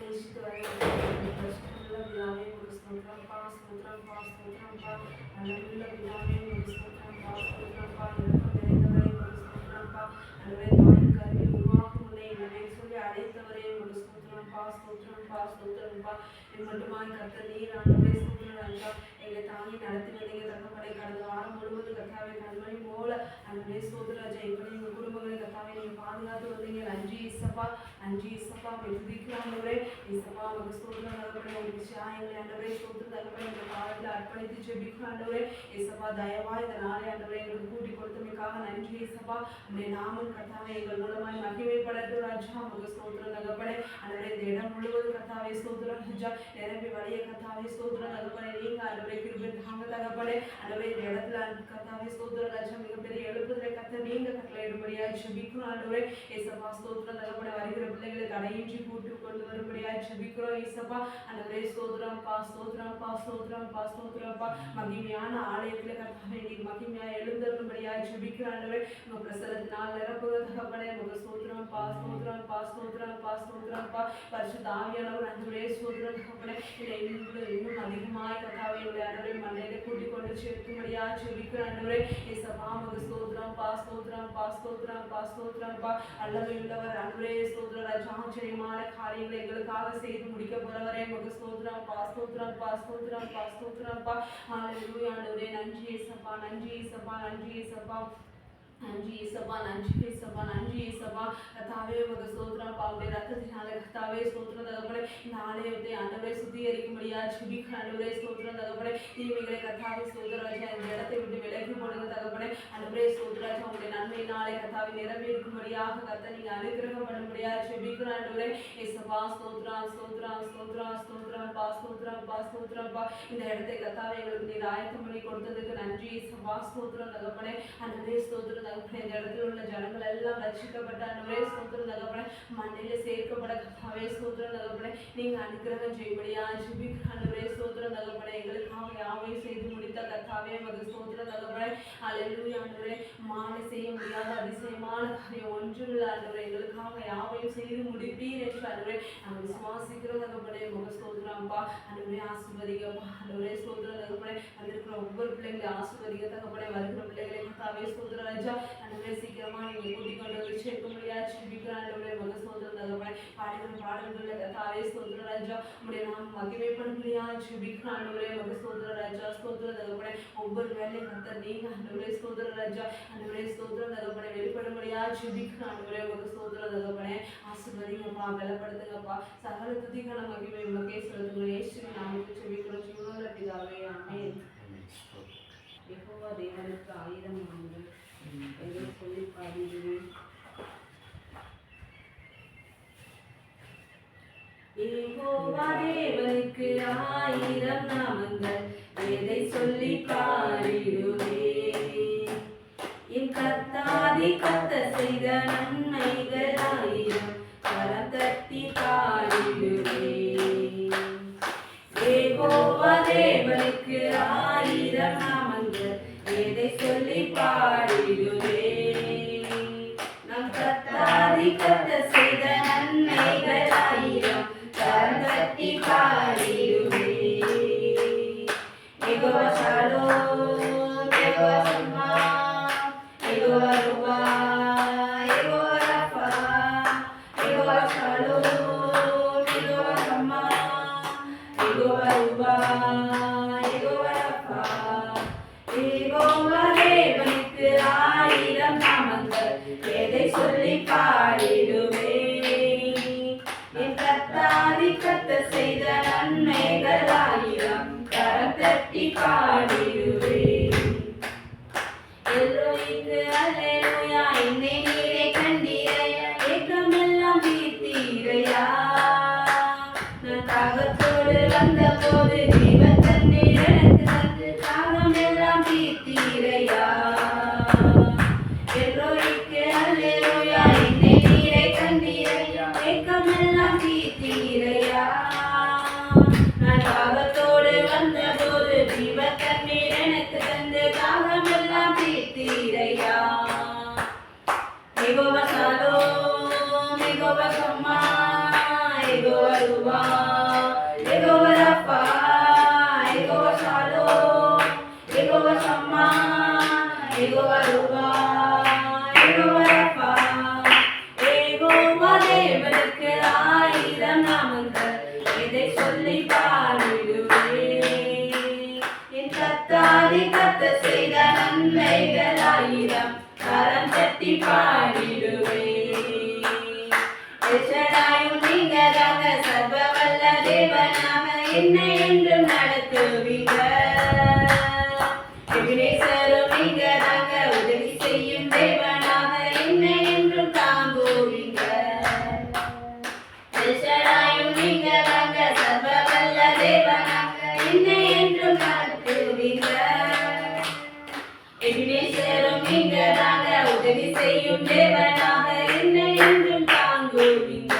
நேசித்து வருகிற பிதாவே ஒரு ஸ்தோத்திரம் பா ஸ்தோத்திரம் பா ஸ்தோத்திரம் பா நல்ல பிதாவே ஒரு ஸ்தோத்திரம் பா ஸ்தோத்திரம் பா இறக்கம் நிறைந்தவரே ஒரு ஸ்தோத்திரம் பா அல்லவே தாயின் கருவில் உருவாக்கும் முன்னே என்னை சொல்லி அழைத்தவரே ஒரு ஸ்தோத்திரம் பா ஸ்தோத்திரம் பா ஸ்தோத்திரம் பா இது மட்டுமாய் கர்த்தர் நீர் ஆண்டவரே ஸ்தோத்திரம் ராஜா எங்களை தாங்கி நடத்தி வந்தீங்க தகப்பனை கடந்த வாரம் முழுவதும் கர்த்தாவே கண்மணி போல அன்பே ஸ்தோத்திரம் ராஜா எங்களை எங்கள் குடும்பங்களை கர்த்தாவே நீங்கள் பாதுகாத்து வந்தீங்க நன்றி இசப்பா நன்றி இசப்பா துதிக்கிறாண்டவரே இசப்பா உங்க ஸ்தோத்திரம் தகப்பனை உங்களுக்கு சாயங்களை ஆண்டவரே ஸ்தோத்திரம் தகப்பனை இந்த காலத்தில் அர்ப்பணித்து ஜெபிக்கிறாண்டவரே இசப்பா தயவா இந்த நாளை ஆண்டவரே எங்களுக்கு கூட்டி கொடுத்தமைக்காக நன்றி இசப்பா உங்களுடைய நாமம் கர்த்தாவே எங்கள் மூலமாய் மகிமைப்படட்டும் ராஜா உங்க ஸ்தோத்திரம் தகப்பனை ஆண்டவரே இந்த இடம் முழுவதும் கர்த்தாவே ஸ்தோத்திரம் ராஜா நிரம்பி வழிய கர்த்தாவே ஸ்தோத்திரம் தகப்பனை நீங்க ஆண்டவரே கிருபை தாங்க தகப்பனே ஆண்டவரே இந்த இடத்துல கர்த்தாவே ஸ்தோத்திரம் ராஜா மிகப்பெரிய எழுப்புதலை கர்த்தர் நீங்க கட்டளையிடும்படியாய் ஜெபிக்கிறோம் ஆண்டவரே இயேசப்பா ஸ்தோத்திரம் தகப்பனே வருகிற பிள்ளைகளை தடையின்றி கூட்டி கொண்டு வரும்படியாய் ஜெபிக்கிறோம் இயேசப்பா ஆண்டவரே ஸ்தோத்திரம் பா ஸ்தோத்திரம் பா ஸ்தோத்திரம் பா ஸ்தோத்திரம் பா மகிமையான ஆலயத்துல கர்த்தாவே நீர் மகிமையா எழுந்தருளும்படியாய் ஜெபிக்கிறோம் ஆண்டவரே உங்க பிரசன்னத்தினால் நிரப்புகிற தகப்பனே உங்க ஸ்தோத்திரம் பா ஸ்தோத்திரம் பா ஸ்தோத்திரம் பா ஸ்தோத்திரம் பா பரிசுத்த ஆவியானவர் ஆண்டவரே ஸ்தோத்திரம் தகப்பனே இதை இன்னும் அதிகமாய் கர்த்தாவே ஆண்டவரே மண்ணையில கூட்டி கொண்டு சேர்க்கும்படியாய் ஜெபிக்கிறோம் ஆண்டவரே இயேசப்பா உங்க ஸ்தோத்திரம் பா ஸ்தோத்திரம் பா ஸ்தோத்திரம் பா ஸ்தோத்திரம் பா அல்லவே உள்ளவர் ஆண்டவரே ஸ்தோத்திர ராஜா ஆச்சரியமான காரியங்களை எங்களுக்காக செய்து முடிக்க போறவரே உங்க ஸ்தோத்திரம் பா ஸ்தோத்திரம் பா ஸ்தோத்திரம் பா ஸ்தோத்திரம் பா ஹல்லேலூயா ஆண்டவரே நன்றி இயேசப்பா நன்றி இயேசப்பா நன்றி இயேசப்பா நன்றி இயேசப்பா நன்றி இயேசப்பா நன்றி இயேசப்பா கர்த்தாவே உங்க ஸ்தோத்திரம் பாவுடைய ரத்தத்தினால கர்த்தாவே ஸ்தோத்திரம் தகப்பனே இந்த ஆலயத்தை ஆண்டவரே சுத்திகரிக்கும்படியா ஜெபிக்கிற ஆண்டவரே ஸ்தோத்திரம் தகப்பனே தீமைகளை கர்த்தாவே ஸ்தோத்திர ராஜா இந்த இடத்தை விட்டு விலகி போடுங்க தகப்பனே ஆண்டவரே ஸ்தோத்திர ராஜா உங்களுடைய நன்மையினாலே கர்த்தாவே நிறைவேறுக்கும்படியாக கர்த்தர் நீங்க அனுக்கிரகம் பண்ணும்படியா ஜெபிக்கிற ஆண்டவரே இயேசப்பா ஸ்தோத்திரம் ஸ்தோத்திரம் ஸ்தோத்திரம் ஸ்தோத்திரம் பா ஸ்தோத்திரம் பா ஸ்தோத்திரம் பா இந்த இடத்தை கர்த்தாவே எங்களுக்கு நீர் ஆயத்தம் பண்ணி கொடுத்ததுக்கு நன்றி இயேசப்பா ஸ்தோத்திரம் தகப்பனே ஆண்டவரே ஸ்தோத்திரம் இந்த இடத்துல உள்ள ஜனங்கள் எல்லாம் ரட்சிக்கப்பட்ட ஆண்டவரே ஸ்தோத்திரம் தகப்பனே மண்ணில சேர்க்கப்பட கர்த்தாவே ஸ்தோத்திரம் தகப்பனே நீங்க அனுக்கிரகம் செய்யும்படியா ஜெபிக்கிற ஆண்டவரே ஸ்தோத்திரம் தகப்பனே எங்களுக்காக யாவையும் செய்து முடித்த கர்த்தாவே உமக்கு ஸ்தோத்திரம் தகப்பனே அல்லேலூயா ஆண்டவரே மாலை செய்ய முடியாத அதிசயமான காரியம் ஒன்றுமில்லை ஆண்டவரே எங்களுக்காக யாவையும் செய்து முடிப்பீர் என்று ஆண்டவரே நாங்கள் விசுவாசிக்கிறோம் தகப்பனே உமக்கு ஸ்தோத்திரம்ப்பா ஆண்டவரே ஆசீர்வதிங்கப்பா ஆண்டவரே ஸ்தோத்திரம் தகப்பனே வந்திருக்கிற ஒவ்வொரு பிள்ளைங்களை ஆசீர்வதிங்க தகப்பனே வருகிற பிள்ளைகளை கர்த்தாவே ஸ்தோத்திரம் ராஜா ஆண்டவரே சீக்கிரமா நீங்க கூட்டிக் கொண்டு வந்து சேர்க்கும்படியா ஜெபிக்கிற ஆண்டவரே உமக்கு ஸ்தோத்திரம் தகப்பனே பாடுகிற பாடல்கள்ல கர்த்தாவே ஸ்தோத்திரம் ராஜா உம்முடைய நாமம் மகிமைப்படும்படியா ஜெபிக்கிற ஆண்டவரே உமக்கு ஸ்தோத்திரம் ராஜா ஸ்தோத்திரம் தகப்பனே ஒவ்வொரு வேலையும் கர்த்தர் நீங்க ஆண்டவரே ஸ்தோத்திரம் ராஜா ஆண்டவரே ஸ்தோத்திரம் தகப்பனே வெளிப்படும்படியா ஜெபிக்கிற ஆண்டவரே உமக்கு ஸ்தோத்திரம் தகப்பனே ஆசீர்வதிங்கப்பா பலப்படுத்துங்கப்பா சகல துதிகளை மகிமை உமக்கே செலுத்துகிறோம் இயேசுவின் நாமத்தில் ஜெபிக்கிறோம் ஜீவனுள்ள பிதாவே ஆமென் யெகோவா தேவனுக்கு 1000 ஆண்டுகள் என்று சொல்லி பாடுகிறேன். யெகோவா தேவனுக்கு 1000 நாமங்கள் எதை சொல்லி பாடிடுவேன். என் கர்த்தாதி கர்த்தர் செய்த நன்மைகள் 1000 கரம் தட்டி பாடிடுவேன். யெகோவா தேவனுக்கு 1000 நாமங்கள் எதை சொல்லி பாடிடுவேன். நம் கர்த்தாதி கர்த்தர் செய்த நன்மைகள் 1000 கரம் தட்டி பாடிடுவேன். யெகோவா ஷாலோம் யெகோவா ஷம்மா யெகோவா ருவா Jehovah Rafah Jehovah Shalom Jehovah ஷம்மா Jehovah ருவா யெகோவா ரஃபா. யெகோவா தேவனுக்கு 1000 நாமங்கள் எதை சொல்லி பாடிடுவேன். என் கர்த்தாதி கர்த்தர் செய்த நன்மைகள் 1000 கரம் தட்டி பாடிடுவேன். எல்லோருக்கு அல்லேலூயா என்னை நீரே கண்டீரையா ஏக்கமெல்லாம் தீர்த்தீரையா. நான் தாகத்தோடு வந்த போது ஜீவன் தண்ணீர் எனக்கு தந்து தாகமெல்லாம் தீர்த்தீரையா. எல்லோருக்கு அல்லேலூயா என்னை நீரே கண்டீரையா ஏக்கமெல்லாம் தீர்த்தீரையா. நான் தாகத்தோடு வந்த போது ஜீவன் தண்ணீர் எனக்கு தந்து தாகமெல்லாம் தீர்த்தீரையா. Jehovah Shalom Jehovah Shammah Yehova Ruwa, Yehova Rafa, Yehova Shalom, Yehova Shammah, Yehova Ruwa, Yehova Rafa. Jehovah தேவனுக்கு 1000 நாமங்கள், இதை சொல்லி பாடிடுவேன். என் கர்த்தாதி கர்த்தர் செய்த நன்மைகள் 1000, கரம் தட்டி பாடிடுவேன். எல்ஷடாயும் நீங்கதாங்க, சர்வ வல்ல தேவனாக என்னை என்றும் நடத்துவீங்க. எபினேசரும் நீங்கதாங்க, உதவி செய்யும் தேவனாக என்னை என்றும் தாங்குவீங்க. எல்ஷடாயும் நீங்கதாங்க, சர்வ வல்ல தேவனாக என்னை என்றும் நடத்துவீங்க. எபினேசரும் நீங்கதாங்க, உதவி செய்யும் தேவனாக என்னை என்றும் தாங்குவீங்க.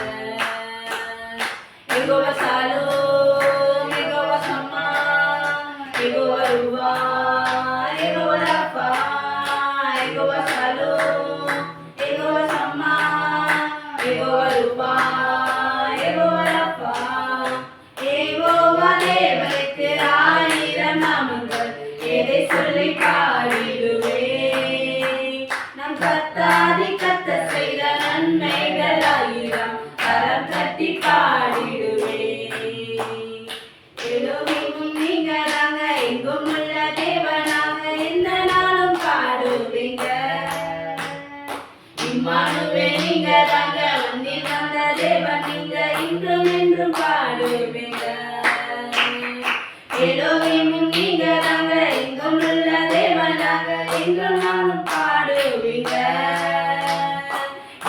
யெகோவா ஷாலோம், யெகோவா ஷம்மாஹ், யெகோவா ருவா, யெகோவா ரஃபா, யெகோவா ஷாலோம், யெகோவா ஷம்மாஹ், யெகோவா ருவா, யெகோவா ரஃபா. யெகோவா தேவனுக்கு 1000 நாமங்கள், எதை சொல்லி பாடிடுவேன். நம் கர்த்தாதி கர்த்தர் செய்த நன்மைகள் 1000, கரம் தட்டி பாடிடுவேன். எல்லோரும் நீங்கதாங்க, எங்கும் உள்ள தேவனாக எந்த நாளும் பாடுவீங்க. இம்மானுவேல் நீங்கதாங்க, வந்தில் வந்த தேவன் நீங்க, இன்றும் என்றும் பாடுவீங்க. எல்லோரும் நீங்கதாங்க, எங்கும் உள்ள தேவனாக என்றும் நாளும் பாடுவீங்க.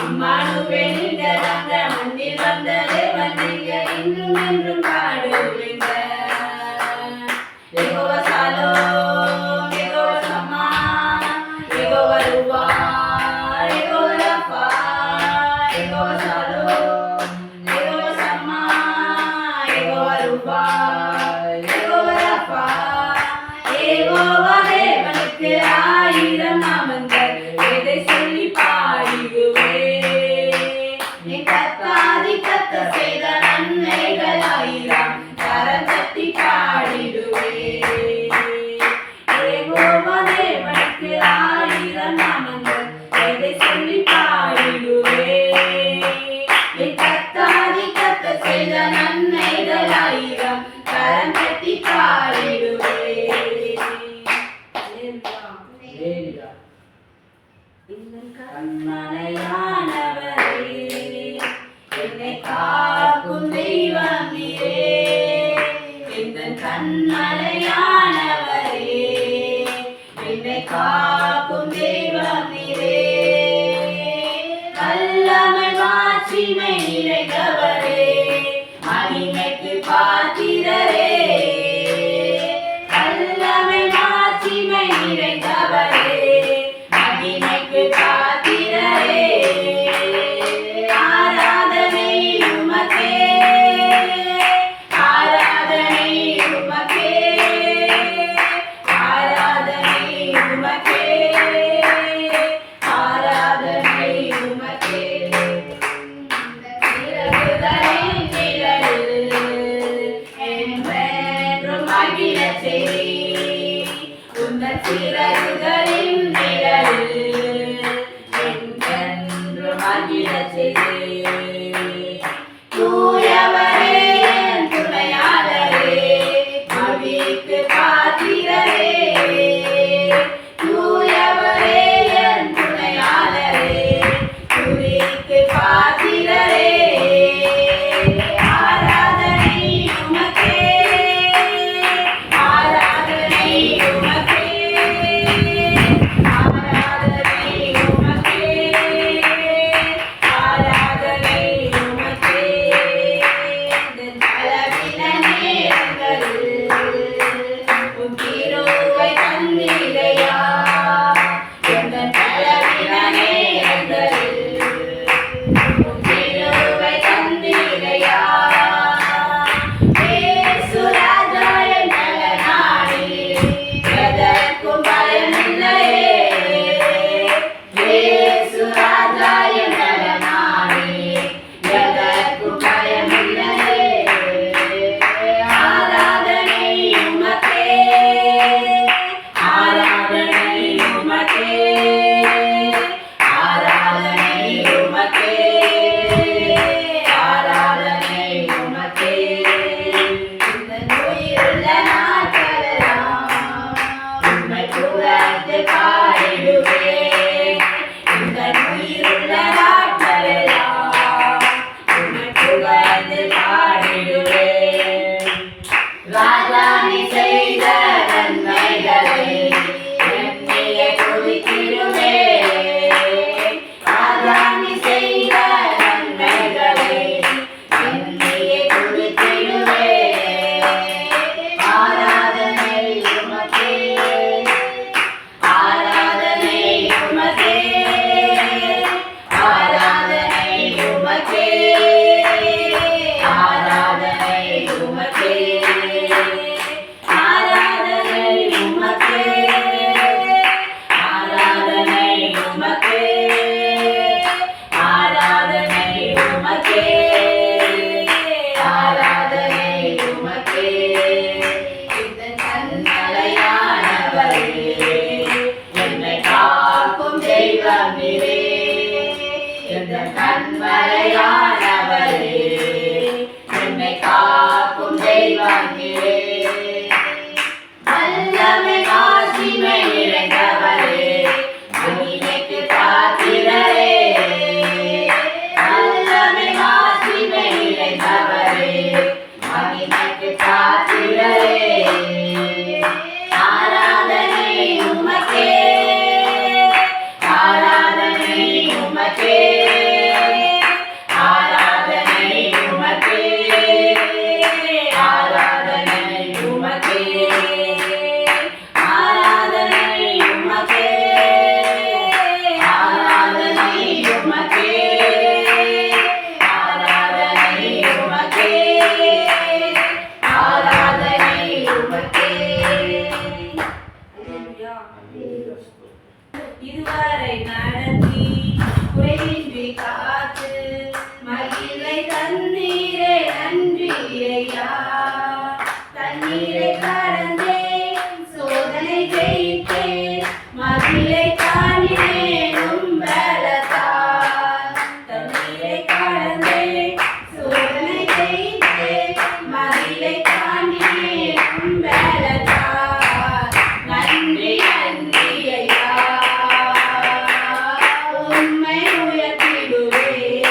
இம்மானுவேல் நீங்கதாங்க, வந்தில் வந்த தேவன் நீங்க, இன்றும் என்றும் பாடுவீங்க. யெகோவா ஷாலோம், யெகோவா ஷம்மாஹ், யெகோவா ருவா, யெகோவா ரஃபா, யெகோவா ஷாலோம், யெகோவா ஷம்மாஹ், யெகோவா ருவா, யெகோவா ரஃபா. யெகோவா தேவனுக்கு 1000 நாமங்கள், எதை சொல்லி பாடிடுவேன். என் கர்த்தாதி கர்த்தர் செய்த நன்மைகள் 1000, கரம் தட்டி பாடிடுவேன். யெகோவா தேவனுக்கு 1000 நாமங்கள், எதை சொல்லி பாடிடுவேன். என் கர்த்தாதி கர்த்தர் செய்த நன்மைகள் 1000, கரம் தட்டி பாடிடுவேன். கண்மலையானவரே, என்னை காக்கும் தெய்வம் நீரே. எந்தன் கண்மலையானவரே, என்னை காக்கும் தெய்வம் நீரே. வல்லமை மாட்சிமை நிறைந்தவரே, மகிமைக்கு பாத்திரரே. வல்லமை மாட்சிமை நிறைந்தவரே, மகிமைக்கு பாத்திரரே. ஆராதனை உமக்கே, ஆராதனை உமக்கே, ஆராதனை உமக்கே, ஆராதனை உமக்கே. சிறகுகளின் நிழலில் புகழ்ந்து பாடிடுவேன். ராஜா நீ செய்த நன்மைகளை எண்ணியே துதித்திடுவேன். ராஜா நீ செய்த நன்மைகளை எண்ணியே துதித்திடுவேன். ஆராதனை உமக்கே, ஆராதனை உமக்கே, ஆராதனை உமக்கே, ஆராதனை உமக்கே, ஆராதனை உமக்கே, ஆராதனை உமக்கே, ஆராதனை உமக்கே, ஆராதனை உமக்கே. இதன் கண்மலையானவரே, என்னை காக்கும் தெய்வம் நீரே. இதன் கண்மலையானவரே, என்னை காக்கும் தெய்வம் நீரே. வல்லமை மாட்சிமை நிறைந்தவரே, மகிமைக்கு பாத்திரரே. வல்லமை மாட்சிமை நிறைந்தவரே, மகிமைக்கு பாத்திரரே. ஆராதனை உமக்கே, ஆராதனை உமக்கே, ஆராதனை உமக்கே, ஆராதனை உமக்கே, ஆராதனை உமக்கே, ஆராதனை உமக்கே, ஆராதனை உமக்கே, ஆராதனை உமக்கே. அல்லேலூயா. இதுவரை நடத்தி குறையின்றி காத்து மகிழை தண்ணீரே நன்றி ஐயா. தண்ணீரை கடந்தே சோதனை ஜெயித்தே மகிழை தாண்டினேனும் பலத்தால். தண்ணீரை கடந்தே சோதனை ஜெயித்தே மகிழை தாண்டினேனும் பலத்தால். நன்றி நன்றி ஐயா, உம்மை உயர்த்திடுவேன்.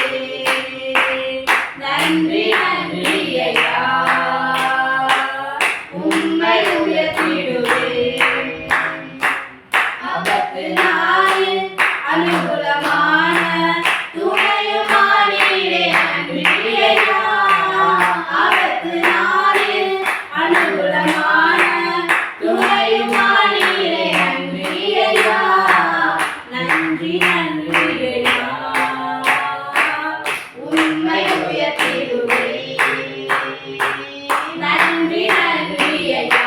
நன்றி நன்றி ஐயா, உம்மை உயர்த்திடுவேன். ஆபத்து நாளில் அனுகூலமான துணையுமானீரே நன்றி ஐயா. ஆபத்து நாளில் அனுகூலமான துணையுமானீரே நன்றி ஐயா. நன்றி நன்றி ஐயா, உம்மை உயர்த்திடுவேன். நன்றி நன்றி ஐயா,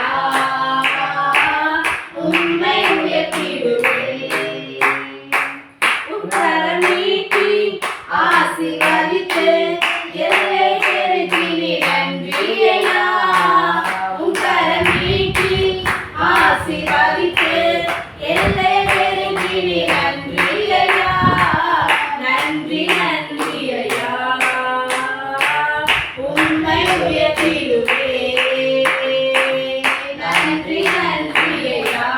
உம்மை உயர்த்திடுவேன். உக்கரம் நீட்டி ஆசீர்வதித்து எல்லை பெருக்கினீர் நன்றி ஐயா. உக்கரம் நீட்டி ஆசீர்வதித்து எல்லை பெருக்கினீர் நன்றி ஐயா. நன்றி நன்றி ஐயா, உம்மை உயர்த்திடுவேன். நன்றி நன்றி ஐயா,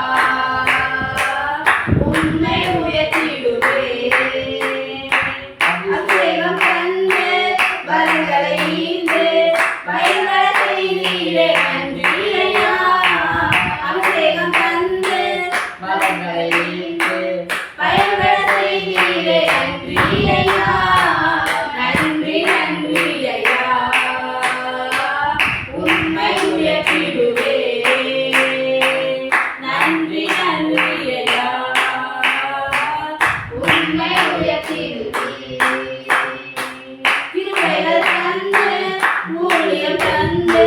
உம்மை உயர்த்திடுவேன். அபிஷேகம் தந்து வரங்களை ஈந்து பயன்களை செய்தீரே நன்றி ஐயா. அபிஷேகம் தந்து வரங்களை ஈந்து பயன்களை செய்தீரே நன்றி ஐயா. நன்றி நன்றி ஐயா, உம்மை உயர்த்திடுவேன். நன்றி நன்றி ஐயா, உம்மை உயர்த்திடுவேன். கிருபைகள் தந்து ஊழியம் தந்து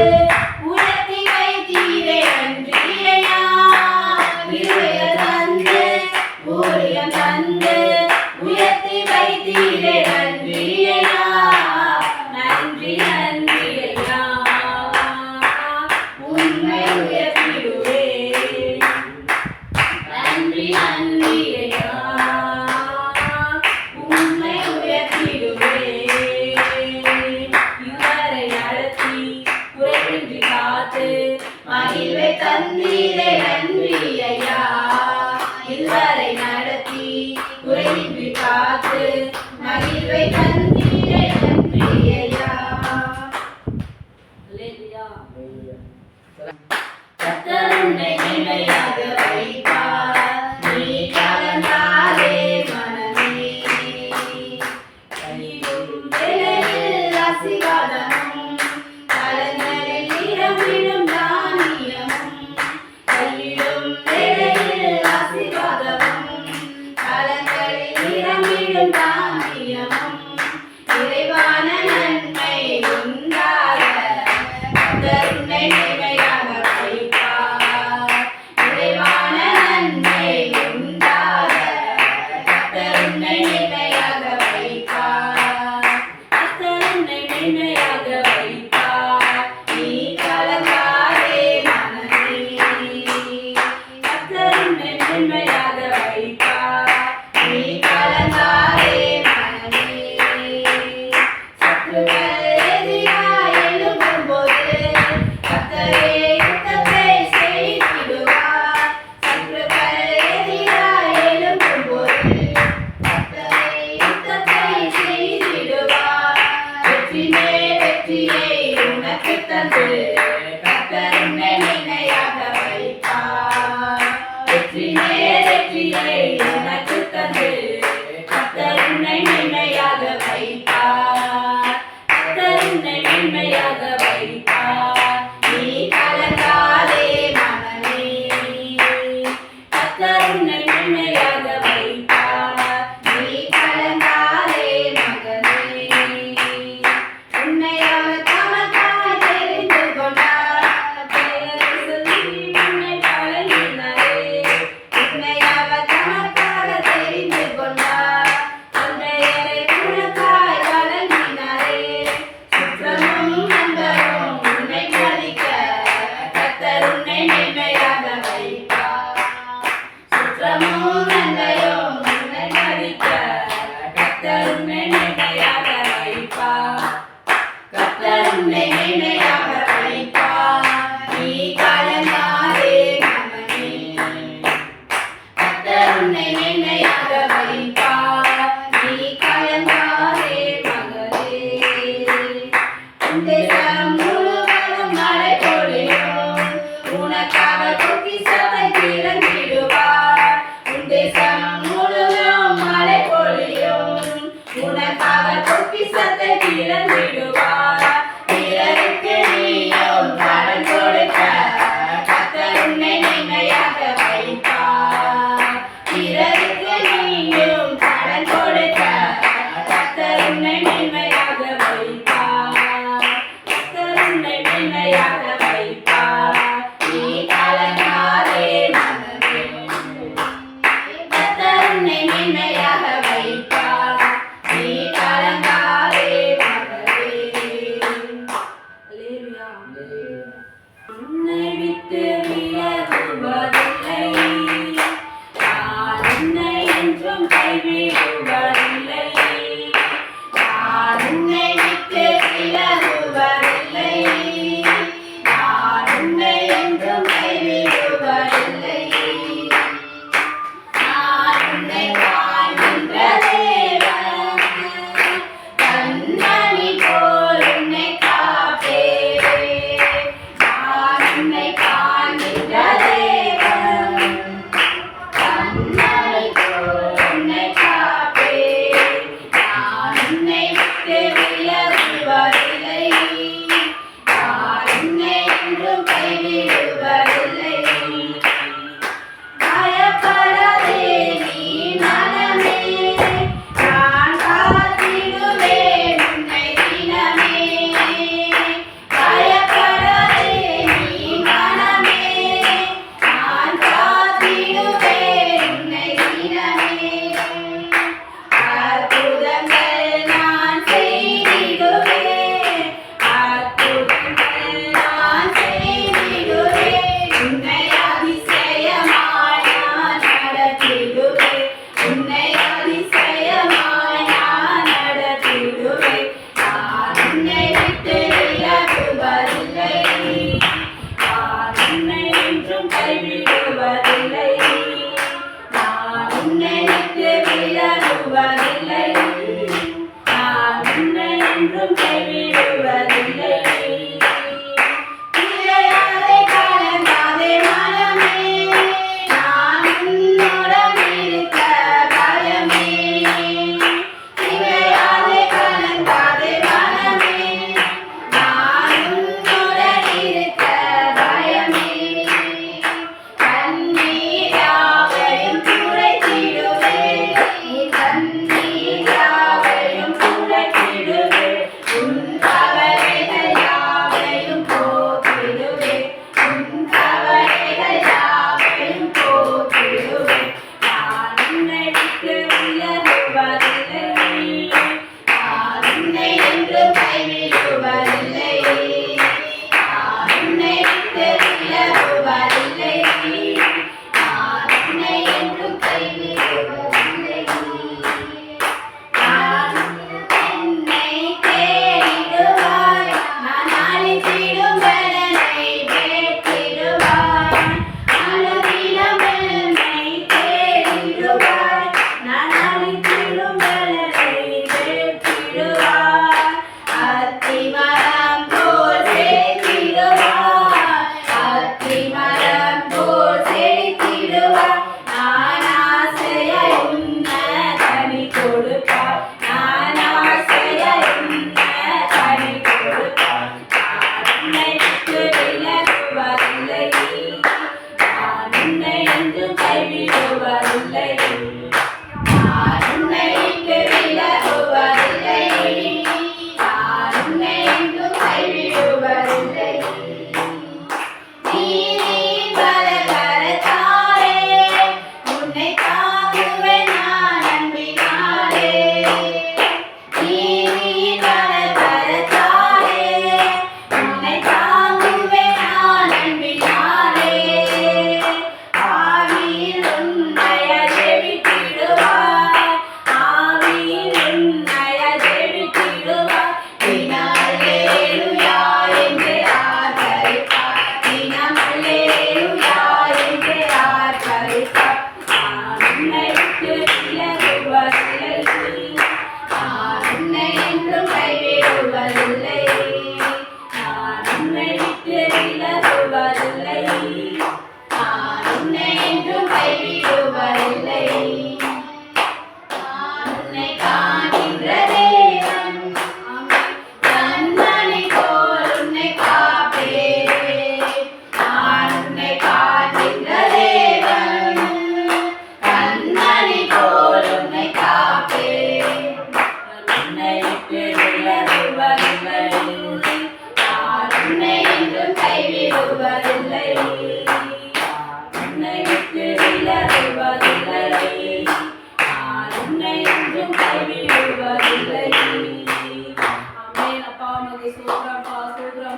உயர்த்தி வைத்தீரே நன்றி ஐயா. கிருபைகள் தந்து ஊழியம் தந்து உயர்த்தி வைத்தீரே நன்றி ஐயா. நன்றி நன்றி ஐயா, உம்மை உயர்த்திடுவேன். நன்றி நன்றி ஐயா, உம்மை உயர்த்திடுவேன். இதுவரை நடத்தி குறையின்றி காத்து மகிழ்வை தந்தீரே நன்றி ஐயா. இதுவரை நடத்தி குறையின்றி காத்து மகிழ்வை தந்தீரே நன்றி ஐயா. வைப்பார். நீ கலங்காதே மனமே. கர்த்தர் உன்னை மேன்மையாக வைப்பார். நீ கலங்காதே மனமே. சத்துருக்கள் எதிராய் எழும்பும்போது கர்த்தரே யுத்தத்தை செய்திடுவார். சத்துருக்கள் எதிராய் எழும்பும்போது கர்த்தரே யுத்தத்தை செய்திடுவார். வெற்றி மேல் வெற்றியை உனக்குத் தந்து கர்த்தர் உன்னை மேன்மையாக வைப்பார். வெற்றி மேல் வெற்றியை உனக்குத் தந்து கர்த்தர் உன்னை மேன்மையாக வைப்பார். கர்த்தர் உன்னை மேன்மையாக வைப்பார். நீ கலங்காதே மனமே. கர்த்தர் உன்னை மேன்மையாக வைப்பார். நீ கலங்காதே மகனே. உன்னை அவர் தமக்காய் தெரிந்து கொண்டார். பெயரை சொல்லி உன்னை பழகினாரே. உன்னை அவர் தமக்காக தெரிந்து கொண்டார். தன் பெயரை உனக்காய் வழங்கினாரே. சுற்றமும் நண்பரும் உன்னை மதிக்க கர்த்தர் உன்னை மேன்மையாக வைப்பார். சுற்றமும் நண்பரும் உன்னை மதிக்க கர்த்தர் உன்னை மேன்மையாக வைப்பார். கர்த்தர் உன்னை மேன்மையாக வைப்பார். நீ கலங்காதே மகனே. கர்த்தர் உன்னை மேன்மையாக வைப்பார். நீ கலங்காதே மகனே. உன் தேசம் முழுவதும் மழை பொழியும். உனக்காக பொக்கிஷத்தை திறந்திடுவார். உன் தேசம் முழுவதும் மழை பொழியும். உனக்காக பொக்கிஷத்தை திறந்திடுவார். பிறருக்கு நீயும் கடன் கொடுக்க கர்த்தர் உன்னை மேன்மையாக வைப்பார். பிறருக்கு நீயும் கடன் கொடுக்க கர்த்தர் உன்னை மேன்மையாக வைப்பார். கர்த்தர் உன்னை மேன்மையாக வைப்பார்.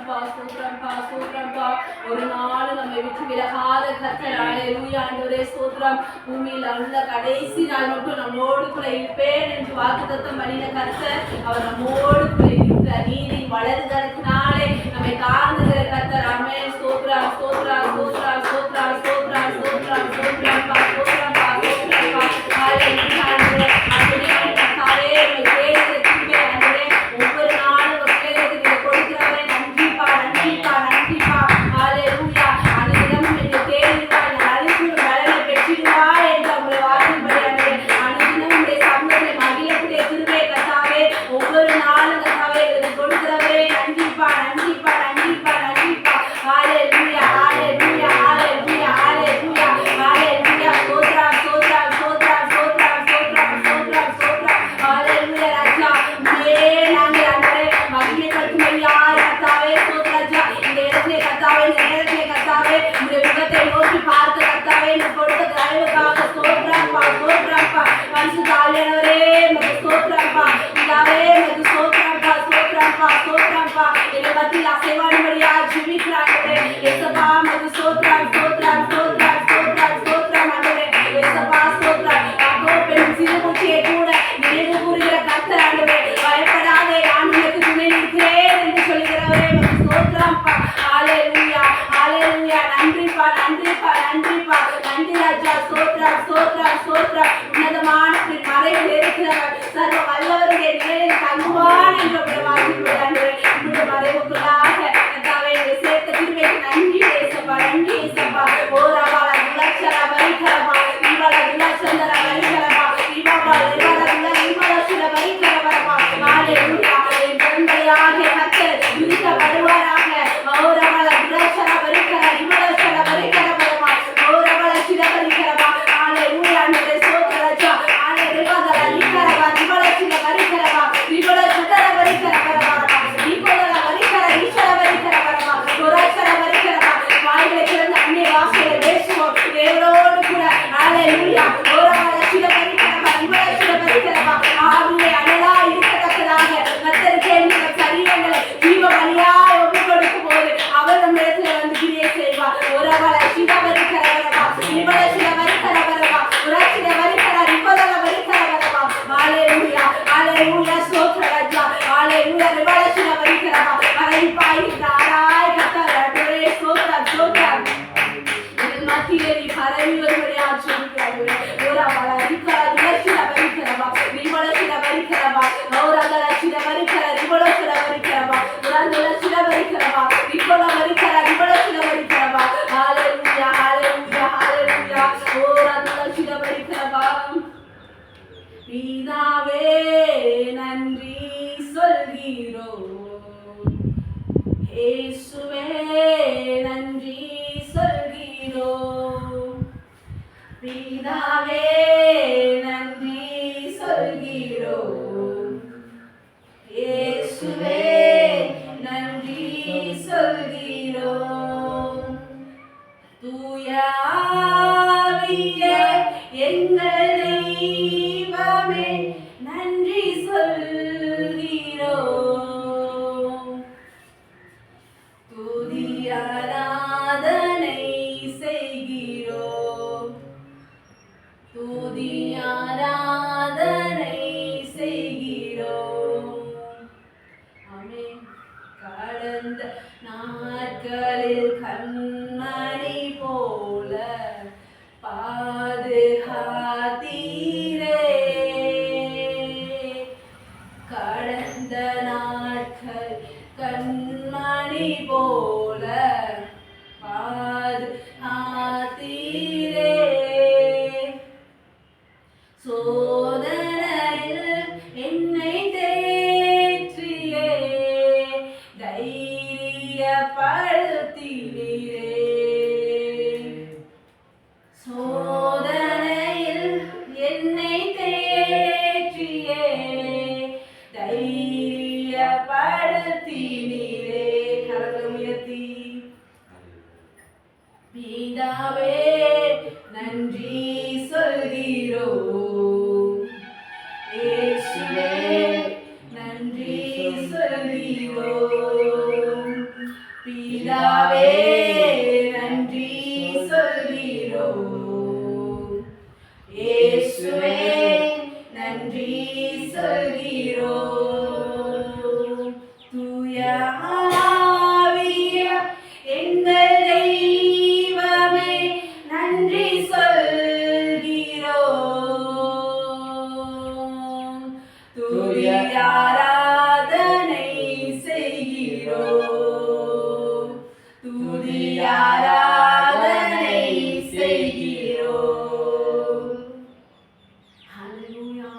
ஸ்தோத்திரம்பா ஸ்தோத்திரம்பா ஸ்தோத்திரம்பா. ஒரு நாள் நம்மை விட்டு விலகாத கர்த்தர். அல்லேலூயா ஆண்டவரே ஸ்தோத்திரம். பூமியில் உள்ள கடைசி நாள் மட்டும் நம்மோடு கூட இருப்பேன் என்று வாக்குத்தத்தம் பண்ணின கர்த்தர். அவர் நம்மோடு கூட இருக்கிற நீதி வலது கரத்தினாலே நம்மை தாங்குகிற கர்த்தர். ஆமென். ஸ்தோத்திரம் ஸ்தோத்திரம் ஸ்தோத்திரம் ஸ்தோத்திரம் ஸ்தோத்திரம் ஸ்தோத்திரம் ஸ்தோத்திரம்பா ஸ்தோத்திரம்பா ஸ்தோத்திரம்பா. அல்லேலூயா ஆண்டவரே கர்த்தாவே உம்மை தேடுகிற கிருபை ஆண்டவரே ஒவ்வொரு நாளும் உங்க பிள்ளைகளுக்கு நீங்க கொடுக்கிறவரே நன்றிப்பா நன்றிப்பா நன்றிப்பா. அல்லேலூயா. அனுதினமும் என்னை தேடுவாய் நான் அழிக்கும் பலனை பெற்றிடுவாய் என்று உங்களை வார்த்தைப்படி ஆண்டவரே அனுதினமும் உடைய சமூகத்தை மகிழக்கூடிய கிருபை கர்த்தாவே ஒவ்வொரு நாளும் கர்த்தாவே எங்களுக்கு கொடுக்கிறவரே நன்றிப்பா நன்றிப்பா நன்றிப்பா நன்றிப்பா. அல்லேலூயா அல்லேலூயா அல்லேலூயா அல்லேலூயா அல்லேலூயா. ஸ்தோத்திரம் ஸ்தோத்திரம் ஸ்தோத்திரம் ஸ்தோத்திரம் ஸ்தோத்திரம் ஸ்தோத்திரம் ஸ்தோத்திரம். அல்லேலூயா ராஜா. உம்மையே நாங்கள் ஆண்டவரே மகிமைப்படுத்தும்படியாய் கர்த்தாவே ஸ்தோத்திரம் ராஜா. இந்த இடத்திலே கர்த்தாவே இந்த நேரத்திலே கர்த்தாவே உம்முடைய முகத்தை நோக்கி பார்த்து கர்த்தாவே நீ கொடுத்த தயவுக்காக ஸ்தோத்திரம்பா ஸ்தோத்திரம்பா. பரிசுத்த ஆவியானவரே உமக்கு ஸ்தோத்திரம்பா. பிதாவே உமக்கு ஸ்தோத்திரம்பா ஸ்தோத்திரம்பா ஸ்தோத்திரம்பா. எங்கள் மத்தியில் அசைவாடும்படியாய் ஜெபிக்கிறார்களே இயேசுப்பா உமக்கு ஸ்தோத்திரம் ஸ்தோத்திரம் ஸ்தோத்திரம் ஸ்தோத்திரம் ஸ்தோத்திரம் ஆண்டவரே இயேசுப்பா ஸ்தோத்திரம். அப்போ பெரும் சிறுமூச்சியை கூட நினைவு கூறுகிற கர்த்தர் ஆண்டவரே பயப்படாதே நான் உனக்கு துணை நிற்கிறேன் என்று சொல்கிறவரே உமக்கு ஸ்தோத்திரம்பா. அல்லேலூயா அல்லேலூயா. நன்றிப்பா நன்றிப்பா நன்றிப்பா நன்றி ராஜா. ஸ்தோத்திரம் ஸ்தோத்திரம் ஸ்தோத்திரம். உன்னதமான மறைவில் இருக்கிறவர் சர்வ வல்லவருடைய நிலையில் தங்குவான் என்று உங்களை வாசிப்பதாண்டவரே உங்களுடைய மறைவுக்குள்ளாக கர்த்தாவே எங்களை சேர்த்த கிருபைக்கு நன்றி ஏசப்பா நன்றி ஏசப்பா. ஓராவால துலட்சர வரிகரமா இவள துலட்சந்தர வரிகரமா இவள இவள வரிகரமா. அல்லேலூயா. என் பெண்களையாகிய கர்த்தர் விதிக்கப்படுவாராக. ஓராவால துலட்சர வரிகர இவள சர வரிகரமா ஓராவால சிர வரிகரமா. அல்லேலூயா ஆண்டவரே ஸ்தோத்திரம் ராஜா. அல்லேலூயா வரிகரமா இவள சிர வரிகரமா இவள சர வரிகரமா இவள வரிகர ஈஸ்வர வரிகரமா துலட்சர வரிகரமா. வாயிலே திறந்த அன்னை வாசையில பேசுவோம் தேவரோடு கூட. அல்லேலூயா. ஓராவால சிர வரிகரமா இவள சிர வரிகரமா. ஆவிலே அனலா இருக்கத்தக்கதாக கர்த்தருக்கே எங்கள் சரீரங்களை ஜீவ பலியாய் ஒப்புக் கொடுக்கும் போது அவர் நம்ம இடத்துல வந்து கிரியை செய்வார். ஓராவால சிர வரிகரமா இவள சிர வரிகரமா துலட்சர வரிகர இவள வரிகரமா. அல்லேலூயா அல்லேலூயா. ஸ்தோத்திரம் ராஜா. அல்லேலூயா. இவள சிர வரிகரமா பரவிப்பாய் தாராய் கர்த்தர் ஆண்டவரே ஸ்தோத்திரம் ஸ்தோத்திரம். எங்கள் மத்தியிலே நீ பரவி வரும்படியா சொல்கிறார்களே ஓராவால ரிக்கர துலட்சர வரிகரமா இவள சிர வரிகரமா ஓராவால சிர வரிகர இவள சிர வரிகரமா ஓராவால சிர வரிகரமா இவள வரிகர இவள சிர வரிகரமா. அல்லேலூயா அல்லேலூயா அல்லேலூயா. ஓராவால சிர வரிகரமா. பிதாவே நன்றி சொல்கிறோம் இயேசுவே நன்றி சொல்கிறோம். பிதாவே நன்றி சொல்கிறோம் இயேசுவே நன்றி சொல்கிறோம். தூய ஆவியே எங்கள் தெய்வமே நன்றி சொல்கிறோம். துதி ஆராதனை செய்கிறோம் துதி ஆராதனை செய்கிறோம். ஆமென். கடந்த நாட்களில் கண்மணி போல பாதுகாத்தீரே. கடந்த நாட்கள் கண்மணி போல பாதுகாத்தீரே. சோதனையில் என்னை தேற்றியே தைரியப்படுத்தினீரே. சோதனையில் என்னை தேற்றியே தைரியப்படுத்தினீரே. கரங்களை உயர்த்தி பிதாவே நன்றி சொல்கிறோம் இயேசுவே நன்றி சொல்கிறோம். பிதாவே நன்றி சொல்கிறோம். இயேசுவே நன்றி சொல்கிறோம். தூய ஆவிய எங்கள் தெய்வமே நன்றி சொல்கிறோம். துதி ஆராதனை செய்கிறோம். துதி ஆராதனை செய்கிறோம். ஹல்லேலூயா.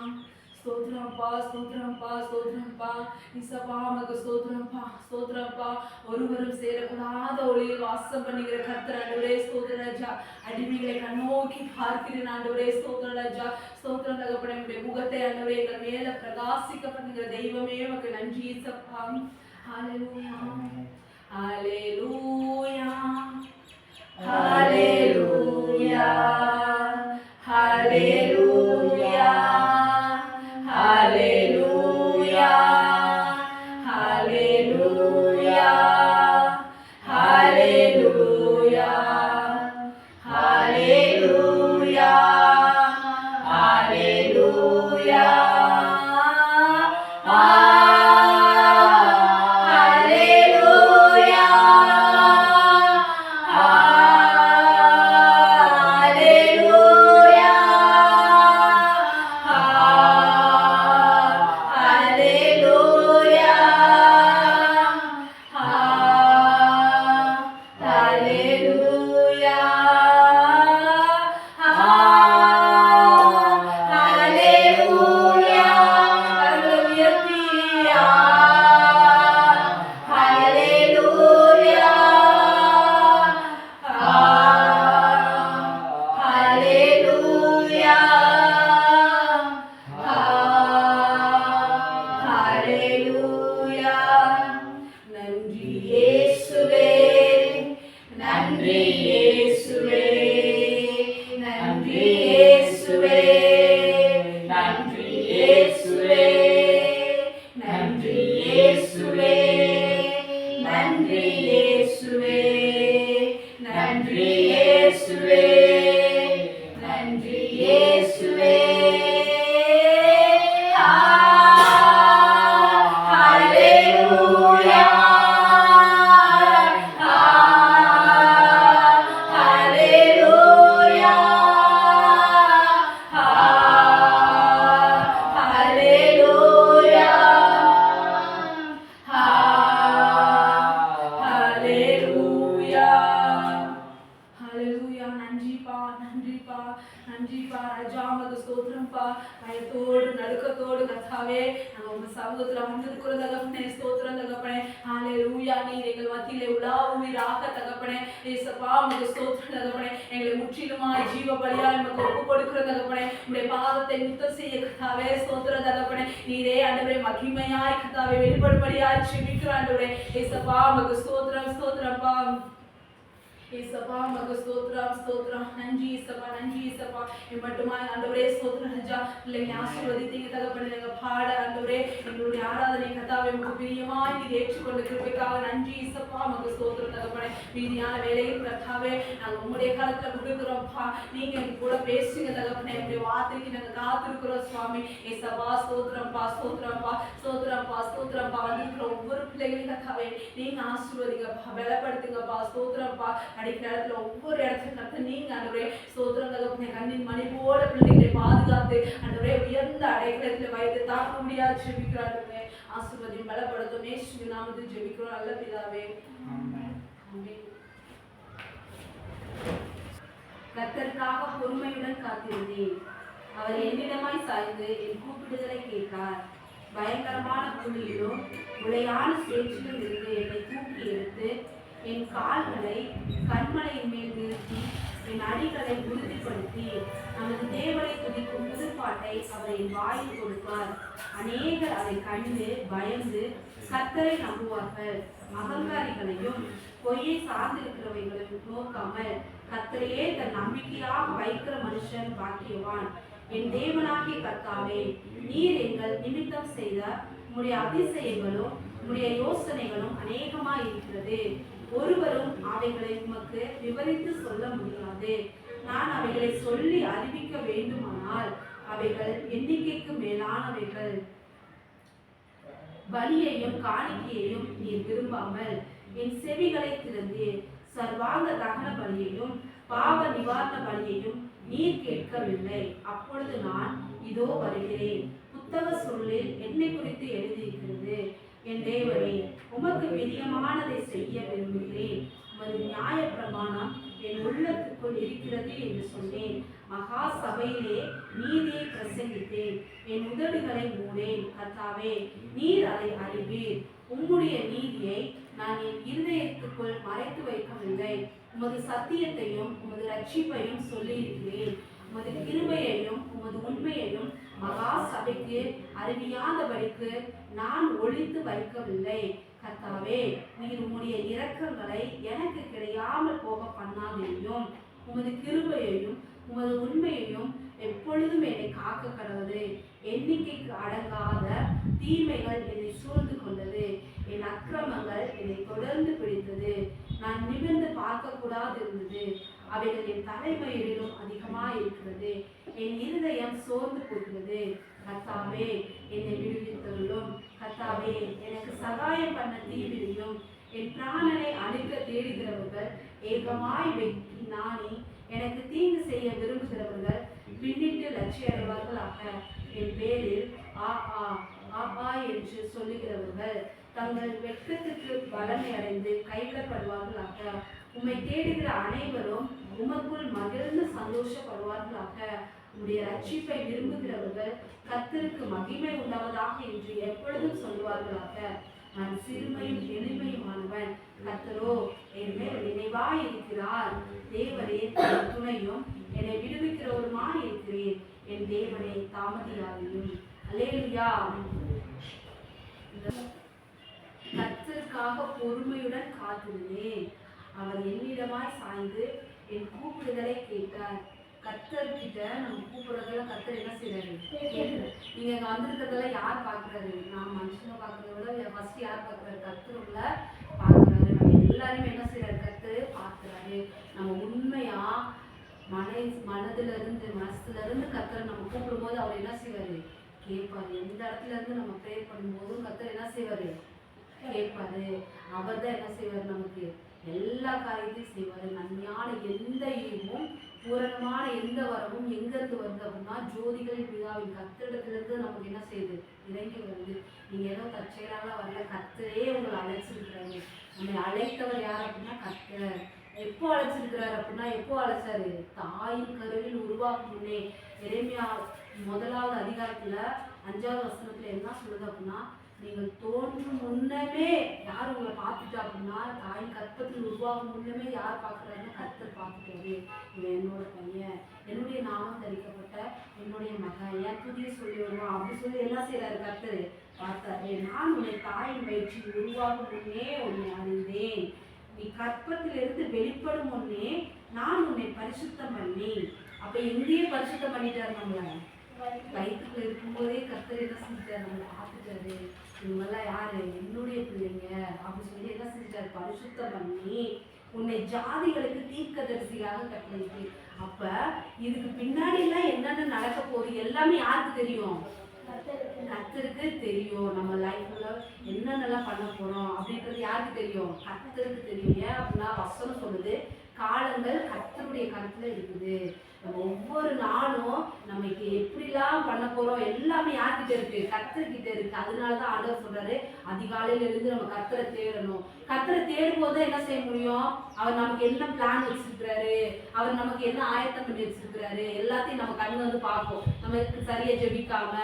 ஸ்தோத்திரம்ப்பா, ஸ்தோத்திரம்ப்பா, ஸ்தோத்திரம்ப்பா. இயேசப்பா உமக்கு ஸ்தோத்திரம்ப்பா, ஸ்தோத்திரம்ப்பா. ஒருவரும் சேரக்கூடாத ஒளியில் வாசம் பண்ணுகிற கர்த்தர் ஆண்டவரே, ஸ்தோத்திர ராஜா. அடிமைகளை கண்ணோக்கி பார்க்கிறேன் ஆண்டவரே, ஸ்தோத்திர ராஜா. ஸ்தோத்திரம் தகப்பனே, உம்முடைய முகத்தை ஆண்டவரே எங்கள் மேல பிரகாசிக்க பண்ணுகிற தெய்வமே உமக்கு நன்றி இயேசப்பா. ஹல்லேலூயா, ஹல்லேலூயா, ஹல்லேலூயா, ஹல்லேலூயா, ஹல்லேலூயா, ஹல்லேலூயா, ஹல்லேலூயா, ஹல்லேலூயா, ஹல்லேலூயா. பயத்தோடு நடுக்கத்தோடு கர்த்தாவே நாங்கள் உங்க சமூகத்துல வந்திருக்கிற தகப்பனே, ஸ்தோத்திரம் தகப்பனே. ஹல்லேலூயா. நீர் எங்கள் மத்தியிலே உலாவுவீராக தகப்பனே. இயேசப்பா உமக்கு ஸ்தோத்திரம் தகப்பனே. எங்களை முற்றிலுமாய் ஜீவ பலியாய் உமக்கு ஒப்பு கொடுக்கிற தகப்பனே. உம்முடைய பாதத்தை முத்தம் செய்ய கர்த்தாவே, ஸ்தோத்திரம் தகப்பனே. நீரே ஆண்டவரே மகிமையாய் கர்த்தாவே வெளிப்படும்படியாய் ஜெபிக்கிற ஆண்டவரே. இயேசப்பா உமக்கு ஸ்தோத்திரம், ஸ்தோத்திரப்பா. இயேசப்பா உமக்கு ஸ்தோத்திரம், ஸ்தோத்திரம். நன்றி இயேசப்பா, நன்றி இயேசப்பா. மட்டுமாய் ஆண்டவரே ஸ்தோத்திரம் ராஜா. பிள்ளைங்க ஆசீர்வதித்தீங்க தகப்பனே. நாங்கள் பாட ஆண்டவரே எங்களுடைய ஆராதனை கர்த்தாவே உமக்கு பிரியமாய் நீர் ஏற்றுக்கொண்ட கிருபைக்காக நன்றி இயேசப்பா உமக்கு ஸ்தோத்திரம் தகப்பனே. மீதியான வேலையில் கர்த்தாவே நாங்கள் உங்களுடைய காலத்துல கொடுக்குறோம்ப்பா. நீங்க எங்க கூட பேசுங்க தகப்பனே. உங்களுடைய வார்த்தைக்கு நாங்கள் காத்திருக்கிறோம் சுவாமி. இயேசப்பா ஸ்தோத்திரம்ப்பா, ஸ்தோத்திரம்ப்பா, ஸ்தோத்திரம்ப்பா, ஸ்தோத்திரம்ப்பா. வந்திருக்கிற ஒவ்வொரு பிள்ளைகளையும் கர்த்தாவே நீங்க ஆசீர்வதிங்கப்பா, பலப்படுத்துங்கப்பா. ஸ்தோத்திரம்ப்பா. அடிக்கிற இடத்துல ஒவ்வொரு இடத்துல கர்த்தர் நீங்க ஆண்டவரே ஸ்தோத்திரம் தகப்பனே. கண்ணின் மணி போல பிள்ளைகளை பாதுகாத்து ஆண்டவரே உயர்ந்த அடைக்கலத்துல வைத்து தாக்க முடியாது ஜெபிக்கிறாங்க. ஆசீர்வதியும் பலப்படுத்தும் இயேசுவின் நாமத்தில் ஜெபிக்கிறோம் நல்ல பிதாவே. ஆமென். கர்த்தருக்காக பொறுமையுடன் காத்திருந்தேன். அவர் என்னிடமாய் சாய்ந்து என் கூப்பிடுதலை கேட்டார். பயங்கரமான புள்ளியிலும் உளையான சேற்றிலும் இருந்து என்னை தூக்கி எடுத்து என் கால்களை கண்மலையின் மேல் நிறுத்தி என் அடிகளை உறுதிப்படுத்தி நமது தேவனை துதிக்கும் புதுப்பாட்டை அவர் என் வாயில் கொடுப்பார். அநேகர் அதை கண்டு பயந்து கர்த்தரை நம்புவார்கள். அகங்காரிகளையும் பொய்யை சார்ந்திருக்கிறவைகளையும் நோக்காமல் கர்த்தரையே தன் நம்பிக்கையாக வைக்கிற மனுஷன் பாக்கியவான். என் தேவனாகிய கர்த்தாவே, நீர் எங்கள் நிமித்தம் செய்த உம்முடைய அதிசயங்களும் உம்முடைய யோசனைகளும் அநேகமாய் இருக்கிறது. ஒருவரும் அவைகளை உமக்கு விவரித்து சொல்ல முடியாது. நான் அவைகளை சொல்லி அறிவிக்க வேண்டுமானால் அவைகள் எண்ணிக்கைக்கு மேலானவைகள். பலியையும் காணிக்கையையும் நீர் விரும்பாமல் என் செவிகளை திறந்து சர்வாங்க தகன பலியையும் பாவ நிவாரண பலியையும் நீர் கேட்கவில்லை. அப்பொழுது நான் இதோ வருகிறேன். புத்தக சொல்லில் என்னை குறித்து எழுதியிருக்கிறது. என் தேவனே, உமக்கு பிரியமானதை செய்ய விரும்புகிறேன். உமது நியாய பிரமாணம் என் உள்ளத்துக்குள் இருக்கிறது என்று சொன்னேன். மகா சபையிலே நீதியை பிரசங்கித்தேன். என் உதடுகளை மூடேன். கர்த்தாவே, நீர் அதை அறிவீர். உம்முடைய நீதியை நான் என் இருதயத்துக்குள் மறைத்து வைக்கவில்லை. உமது சத்தியத்தையும் உமது ரட்சிப்பையும் சொல்லியிருக்கிறேன். உமது கிருபையையும் உமது உண்மையையும் மகா சபைக்கு அறிவியாதபடிக்கு நான் ஒளித்து வைக்கவில்லை. கர்த்தாவே, நீர் உம்முடைய இரக்கங்களை எனக்கு கிடையாமல் போக பண்ணாதேயும். உமது கிருபையையும் உமது உண்மையையும் எப்பொழுதும் என்னை காக்க கடவுது. எண்ணிக்கைக்கு அடங்காத தீமைகள் என்னை சூழ்ந்து கொண்டது. என் அக்கிரமங்கள் என்னை தொடர்ந்து பிடித்தது. நான் நிமிர்ந்து பார்க்க கூடாது இருந்தது. அவைகள் என் தலைமயிரிலும் அதிகமாக இருக்கிறது. என் இருதயம் சோர்ந்து போகிறது. கர்த்தாவே, என்னை விடுவித்தருளும். கர்த்தாவே, எனக்கு சகாயம் பண்ண தீவிரியும். என் பிராணனை அழிக்க தேடுகிறவர்கள் ஏகமாய் வெக்கி நாணி எனக்கு தீங்கு செய்ய விரும்புகிறவர்கள் பின்னிட்டு லட்சிய அடைவார்களாக. என் பேரில் ஆ ஆ ஆபா என்று சொல்லுகிறவர்கள் தங்கள் வெட்கத்துக்கு பலனை அடைந்து கைவிடப்படுவார்களாக. உம்மை தேடுகிற அனைவரும் உமக்குள் மகிழ்ந்து சந்தோஷப்படுவார்களாக. உம்முடைய ரட்சிப்பை விரும்புகிறவர்கள் கர்த்தருக்கு மகிமை உண்டாவதாக என்று எப்பொழுதும் சொல்லுவார்களாக. நான் சிறுமையும் எளிமையுமானவன். கர்த்தரோ என் மேல் நினைவாய் இருக்கிறார். தேவனே, என் துணையும் என்னை விடுவிக்கிறவருமாய் இருக்கிறேன். என் தேவனே, தாமதியாதையும். அல்லேலூயா. கர்த்தருக்காக பொறுமையுடன் காத்திருந்தேன். அவர் என்னிடமாய் சாய்ந்து என் கூப்பிடுதலை கேட்டார். கர்த்தர்கிட்ட நம்ம கூப்பிடுறதெல்லாம் கர்த்தர் என்ன செய்யறாரு? நீங்க இங்க வந்திருக்கிறதெல்லாம் யார் பாக்குறாரு? நான் மனுஷனை பாக்குறத விட ஃபர்ஸ்ட் யார் பாக்குறாரு? கர்த்தருக்குள்ள பாக்குறாரு. நம்ம எல்லாருமே என்ன செய்யறாரு? கர்த்தர் பாக்குறாரு. நம்ம உண்மையா மனசுல இருந்து கர்த்தரை நம்ம கூப்பிடும் போது அவர் என்ன செய்வாரு? கேட்பாரு. எந்த இடத்துல இருந்து நம்ம ப்ரே பண்ணும்போதும் கர்த்தர் என்ன செய்வாரு? கேட்பாரு. அவர் தான் என்ன செய்வாரு? நமக்கு எல்லா காரியத்தையும் செய்வாரு. நன்மையான எந்த ஈவும் பூரணமான எந்த வரமும் எங்கிருந்து வருது அப்படின்னா ஜோதிகளின் பிதாவின் கர்த்தரிடத்திலிருந்து நமக்கு என்ன செய்யுது? இறங்கி வருது. நீங்க ஏதோ தற்செயலாக வரல, கர்த்தரே உங்களை அழைச்சிருக்கிறாரு. நம்மை அழைத்தவர் யார் அப்படின்னா கர்த்தர். எப்போ அழைச்சிருக்கிறாரு அப்படின்னா எப்போ அழைச்சாரு? தாயின் கருவில் உருவாக்கும் முன்னே. எரேமியா 1வது அதிகாரத்துல 5வது வசனத்துல என்ன சொல்லுது அப்படின்னா, நீங்கள் தோன்றும் முன்னமே யார் உங்களை பார்த்துட்டா அப்படின்னா, தாயின் கற்பத்தில் உருவாகும் முன்னமே யார் பார்க்குறாருன்னா கர்த்தர் பார்த்துட்டாரு. இவன் என்னோட பையன், என்னுடைய நாமம் தரிக்கப்பட்ட என்னுடைய மகன், என் புதிய சொல்லி வருவான் அப்படி சொல்லி என்ன செய்யறாரு? கர்த்தர் பார்த்தாரு. நான் உன்னை தாயின் வயிற்றில் உருவாகும் முன்னே உன்னை அறிந்தேன். நீ கற்பத்திலிருந்து வெளிப்படும் முன்னே நான் உன்னை பரிசுத்தம் பண்ணி. அப்ப எங்கேயே பரிசுத்தம் பண்ணிட்டாரு? நம்மள வயிற்றுக்குள்ள இருக்கும்போதே கர்த்தர் என்ன செஞ்சுட்டாரு? நம்மளை பார்த்துட்டாரு. இவங்கெல்லாம் யாரு? என்னுடைய பிள்ளைங்க அப்படி சொல்லி என்ன செஞ்சுட்டாரு? பரிசுத்தம் பண்ணி உன்னை ஜாதிகளுக்கு தீர்க்கதரிசியாக கட்டளையிட்டு. அப்ப இதுக்கு பின்னாடி எல்லாம் என்னென்ன நடக்க போகுது எல்லாமே யாருக்கு தெரியும்? கர்த்தருக்கு தெரியும். நம்ம லைஃப்ல என்னென்னலாம் பண்ண போறோம் அப்படின்றது யாருக்கு தெரியும்? கர்த்தருக்கு தெரியும். ஏன் அப்படின்னா வசனம் சொல்லுது, காலங்கள் கர்த்தருடைய கருத்துல இருக்குது. நம்ம ஒவ்வொரு நாளும் நம்ம எப்படிலாம் பண்ண போறோம் எல்லாமே யார்கிட்ட இருக்கு? கர்த்தர்கிட்ட இருக்கு. அதனாலதான் ஆண்டவர் சொல்றாரு, அதிகாலையில இருந்து நம்ம கர்த்தரை தேடணும். கர்த்தரை தேடும் போது என்ன செய்ய முடியும்? அவர் நமக்கு என்ன பிளான் வச்சிருக்கிறாரு, அவர் நமக்கு என்ன ஆயத்தம் பண்ணி வச்சிருக்கிறாரு எல்லாத்தையும் நம்ம கண்ணு வந்து பார்ப்போம். நம்ம சரியா ஜெபிக்காம,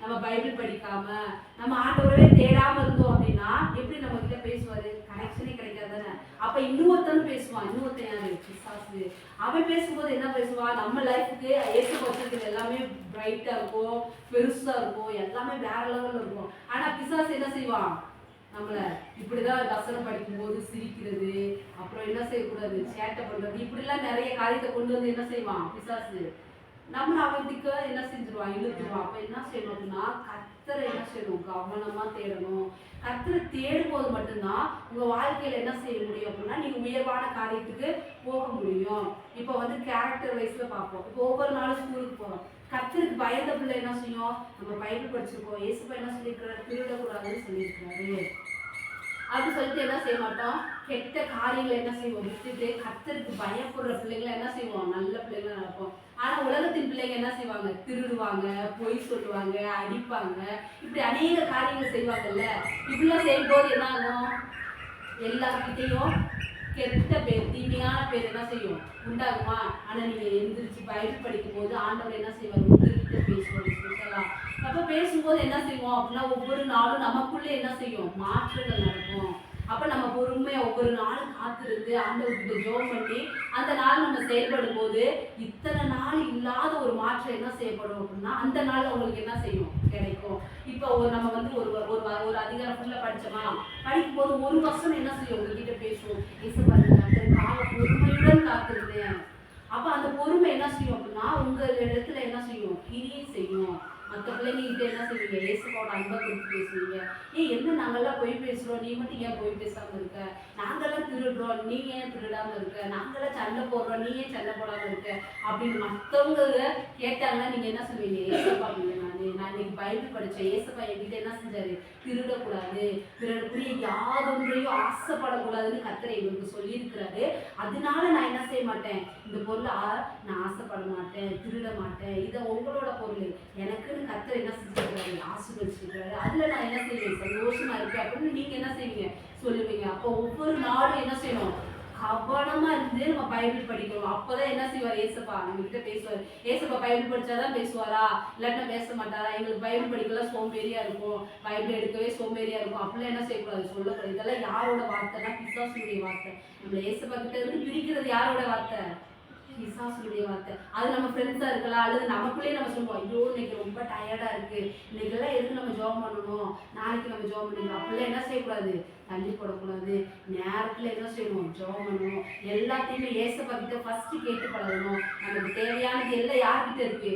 நம்ம பைபிள் படிக்காம, நம்ம ஆண்டவரவே தேடாம இருந்தோம் அப்படின்னா எப்படி நம்ம கிட்ட பேசுவாரு? கனெக்ஷனே கிடைக்காது தானே. அப்ப இன்னொருத்தனும் பேசுவான். இன்னொருத்தன் யாரு? பிசாசு. அவன் பேசும்போது என்ன பேசுவான்? நம்ம லைஃபுக்கு ஏசு வச்சிருக்கிறது எல்லாமே பிரைட்டா இருக்கும், பெருசா இருக்கும், எல்லாமே வேற லெவல்ல இருக்கும். ஆனா பிசாசு என்ன செய்வான்? நம்மள இப்படிதான் வசனம் படிக்கும் போது சிரிக்கிறது, அப்புறம் என்ன செய்யக்கூடாது? சேட்டை பண்றது, இப்படிலாம் நிறைய காரியத்தை கொண்டு வந்து என்ன செய்வான் பிசாசு? நம்மள அவதிக்கு என்ன செஞ்சிருவான், இழுத்துருவான். அப்ப என்ன செய்யணும் அப்படின்னா கர்த்தரை என்ன செய்யணும், கவனமா தேடணும். கர்த்தரை தேடும் போது மட்டும்தான் உங்க வாழ்க்கையில என்ன செய்ய முடியும் அப்படின்னா நீங்க உயர்வான காரியத்துக்கு போக முடியும். இப்போ வந்து கேரக்டர் வைஸ்ல பார்ப்போம். இப்போ ஒவ்வொரு நாளும் ஸ்கூலுக்கு போறோம். கர்த்தருக்கு பயந்த பிள்ளை என்ன செய்யும், நம்ம பைபிள் படிச்சிருக்கோம், இயேசுப்பா என்ன சொல்லியிருக்கிறாரு, திருடக்கூடாதுன்னு சொல்லியிருக்கிறாரு. அப்படி சொல்லிட்டு என்ன செய்ய மாட்டோம், கெட்ட காரியங்களை என்ன செய்வோம் விட்டுட்டு கர்த்தருக்கு பயப்படுற பிள்ளைங்களை என்ன செய்வோம், நல்ல பிள்ளைங்களை நடப்போம். ஆனா உலகத்தின் பிள்ளைங்க என்ன செய்வாங்க, திருடுவாங்க, பொய் சொல்லுவாங்க, அடிப்பாங்க, இப்படி அநேக காரியங்கள் செய்வாங்கல்ல. இப்படிலாம் செய்யும்போது என்ன ஆகும், எல்லார்கிட்டையும் கெட்ட பேர், தீமையான பேர் என்ன செய்யும் உண்டாகுமா. ஆனா நீங்க எந்திரிச்சு பைபிள் படிக்கும் போது ஆண்டவர் என்ன செய்வார், உங்ககிட்ட பேசுவார். அப்ப பேசும்போது என்ன செய்வோம் அப்படின்னா ஒவ்வொரு நாளும் நமக்குள்ளே என்ன செய்யும், மாற்றங்கள் நடக்கும். அப்ப நம்ம பொறுமையா ஒவ்வொரு நாளும் காத்திருந்து ஆண்டவர்கிட்ட ஜெபம் பண்ணி அந்த நாள் நம்ம செயல்படும் போது இத்தனை நாள் இல்லாத ஒரு மாற்றம் என்ன செய்யப்படும் அப்படின்னா அந்த நாள் உங்களுக்கு என்ன செய்யும், கிடைக்கும். இப்போ நம்ம வந்து ஒரு ஒரு ஒரு அதிகாரம் ஃபுல்லா படிச்சோமா, படிக்கும் போது ஒரு வருஷம் என்ன செய்யும், உங்ககிட்ட பேசுவோம், கால பொறுமையுடன் காத்திருந்தேன். அப்ப அந்த பொறுமை என்ன செய்யும் அப்படின்னா உங்க இடத்துல என்ன செய்யும், கிரியை செய்யும். மற்ற பிள்ளைங்ககிட்ட என்ன செய்வீங்க, இயேசுவோட அன்பை கொடுத்து பேசுவீங்க. என்ன நாங்கெல்லாம் பொய் பேசுறோம், நீ மட்டும் ஏன் பொய் பேசாம இருக்க, நாங்கெல்லாம் திருடுறோம், நீ ஏன் திருடாம இருக்க, நாங்கெல்லாம் சண்டை போடுறோம், நீ ஏன் சண்டை போடாம இருக்க அப்படின்னு மற்றவங்க கேட்டாங்கன்னா நீங்க என்ன சொல்வீங்க, ஏசப்பா நான் இன்னைக்கு பைபிள் படிச்சேன், ஏசப்பா என்கிட்ட என்ன செஞ்சாரு, திருடக்கூடாது, பிறருக்குரிய யாதொன்றையும் ஆசைப்படக்கூடாதுன்னு கர்த்தர் எங்களுக்கு சொல்லியிருக்கிறாரு. அதனால நான் என்ன செய்ய மாட்டேன், இந்த பொருளை நான் ஆசைப்பட மாட்டேன், திருட மாட்டேன், இதை உங்களோட பொருள் எனக்கு கர்த்தர் என்ன செஞ்சிருக்காரு, ஆசீர்வதிச்சிருக்காரு, அதுல நான் என்ன செய்வேன், சந்தோஷமா இருக்கேன் அப்படின்னு நீங்க என்ன செய்வீங்க சொல்லுவீங்க. அப்போ ஒவ்வொரு நாளும் என்ன செய்யணும், கவனமா இருந்து நம்ம பைபிள் படிக்கணும். அப்பதான் என்ன செய்வார், ஏசப்பா நம்ம கிட்ட பேசுவார். ஏசப்பா பைபிள் படிச்சாதான் பேசுவாரா, இல்லாட்டா பேச மாட்டாரா, எங்களுக்கு பைபிள் படிக்கலாம் சோம்பேறியா இருக்கும், பைபிள் எடுக்கவே சோம்பேறியா இருக்கும், அப்படிலாம் என்ன செய்யக்கூடாது, சொல்லக்கூடாது. இதெல்லாம் யாரோட வார்த்தைனா பிசாசுடைய வார்த்தை. நம்மள ஏசப்பா கிட்ட இருந்து பிரிக்கிறது யாரோட வார்த்தை, பிசாசுடைய வார்த்தை. அது நம்ம ஃப்ரெண்ட்ஸா இருக்கலாம், அல்லது நமக்குள்ளேயே நம்ம சொல்லுவோம், ஐயோ இன்னைக்கு ரொம்ப டயர்டா இருக்கு, இன்னைக்கெல்லாம் எதுக்கு நம்ம ஜாப் பண்ணணும், நாளைக்கு நம்ம ஜாப் பண்ணிக்கலாம், அப்படிலாம் என்ன செய்யக்கூடாது, தள்ளி போடக்கூடாது. நேரத்துல என்ன செய்யணும், ஜாப் பண்ணணும். எல்லாத்தையுமே ஏசப்பா கிட்ட ஃபர்ஸ்ட் கேட்டு பழகணும். நமக்கு தேவையானது எல்லாம் யார்கிட்ட இருக்கு,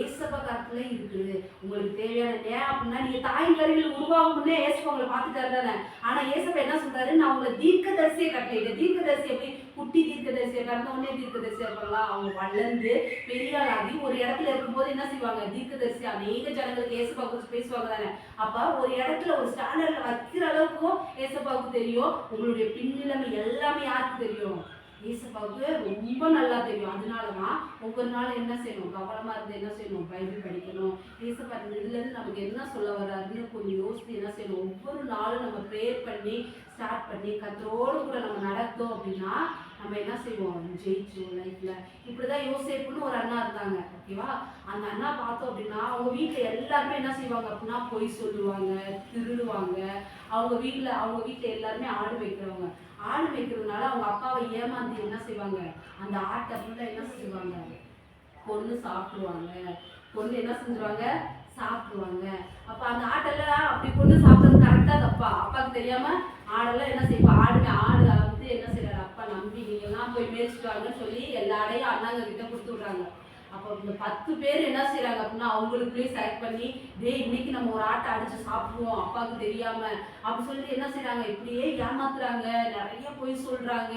ஏசப்பா கருத்துல இருக்குது. உங்களுக்கு தேவையான நேரம் அப்படின்னா நீங்க தாயின் கருவியில் உருவாகும் முன்னே ஏசப்பா உங்களை பார்த்துட்டாரு தானே. ஆனா ஏசப்பா என்ன சொல்றாரு, நான் உங்களை தீர்க்கதரிசியை கட்டளையிட்டேன். தீர்க்கதரிசி எப்படி, குட்டி தீர்க்கதரிசியை கறந்த உடனே தீர்க்கதரிசியா இருப்பாங்களா, அவங்க வளர்ந்து பெரியாளாகி ஒரு இடத்துல இருக்கும்போது என்ன செய்வாங்க, தீர்க்கதரிசி அநேக ஜனங்களுக்கு ஏசப்பா குறித்து பேசுவாங்க தானே. அப்ப ஒரு இடத்துல ஒரு ஸ்டாண்டர்ட்ல வைக்கிற அளவுக்கும் ஏசப்பாவுக்கு தெரியும். உங்களுடைய பின்னிலைமை எல்லாமே யாருக்கு தெரியும், ஏசப்பாவுக்கு ரொம்ப நல்லா தெரியும். அதனாலதான் ஒவ்வொரு நாளும் என்ன செய்யணும், கவனமா இருந்து என்ன செய்யணும், பைபிள் படிக்கணும். ஏசப்பா இதுல இருந்து நமக்கு என்ன சொல்ல வர்றாருன்னு கொஞ்சம் யோசித்து என்ன செய்யணும், ஒவ்வொரு நாளும் நம்ம ப்ரேயர் பண்ணி ஸ்டார்ட் பண்ணி கர்த்தரோடு கூட நம்ம நடத்தோம் அப்படின்னா நம்ம என்ன செய்வோம், ஜெயிச்சிருவோம் லைஃப்ல. இப்படிதான் யோசேப்புன்னு ஒரு அண்ணா இருந்தாங்க, ஓகேவா. அந்த அண்ணா பார்த்தோம் அப்படின்னா அவங்க வீட்டுல எல்லாருமே என்ன செய்வாங்க அப்படின்னா பொய் சொல்லுவாங்க, திருடுவாங்க. அவங்க வீட்டுல எல்லாருமே ஆடு வைக்கிறவங்க. ஆடு வைக்கிறதுனால அவங்க அப்பாவை ஏமாந்து என்ன செய்வாங்க, அந்த ஆட்டை ஃபுல்லா என்ன செய்வாங்க, கொண்டு சாப்பிடுவாங்க. கொண்டு என்ன செஞ்சுருவாங்க, சாப்பிடுவாங்க. அப்ப அந்த ஆட்டெல்லாம் அப்படி கொண்டு சாப்பிடுறது கரெக்டா தப்பா, அப்பாவுக்கு தெரியாம ஆடெல்லாம் என்ன செய்வா, ஆடு வந்து என்ன செய்யறாரு, அப்பா நம்பி நீங்க எல்லாம் போய் மேய்ச்சிட்டு வாங்கன்னு சொல்லி எல்லாரையும் அண்ணாங்க கிட்ட கொடுத்து விடுறாங்க. அப்போ இந்த 10 பேர் என்ன செய்யறாங்க அப்படின்னா அவங்களுக்குள்ளேயே செலக்ட் பண்ணி, இன்னைக்கு நம்ம ஒரு ஆட்டை அடிச்சு சாப்பிடுவோம் அப்பாவுக்கு தெரியாம அப்படி சொல்லிட்டு என்ன செய்யறாங்க, இப்படியே ஏமாத்துறாங்க, நிறைய பொய் சொல்றாங்க,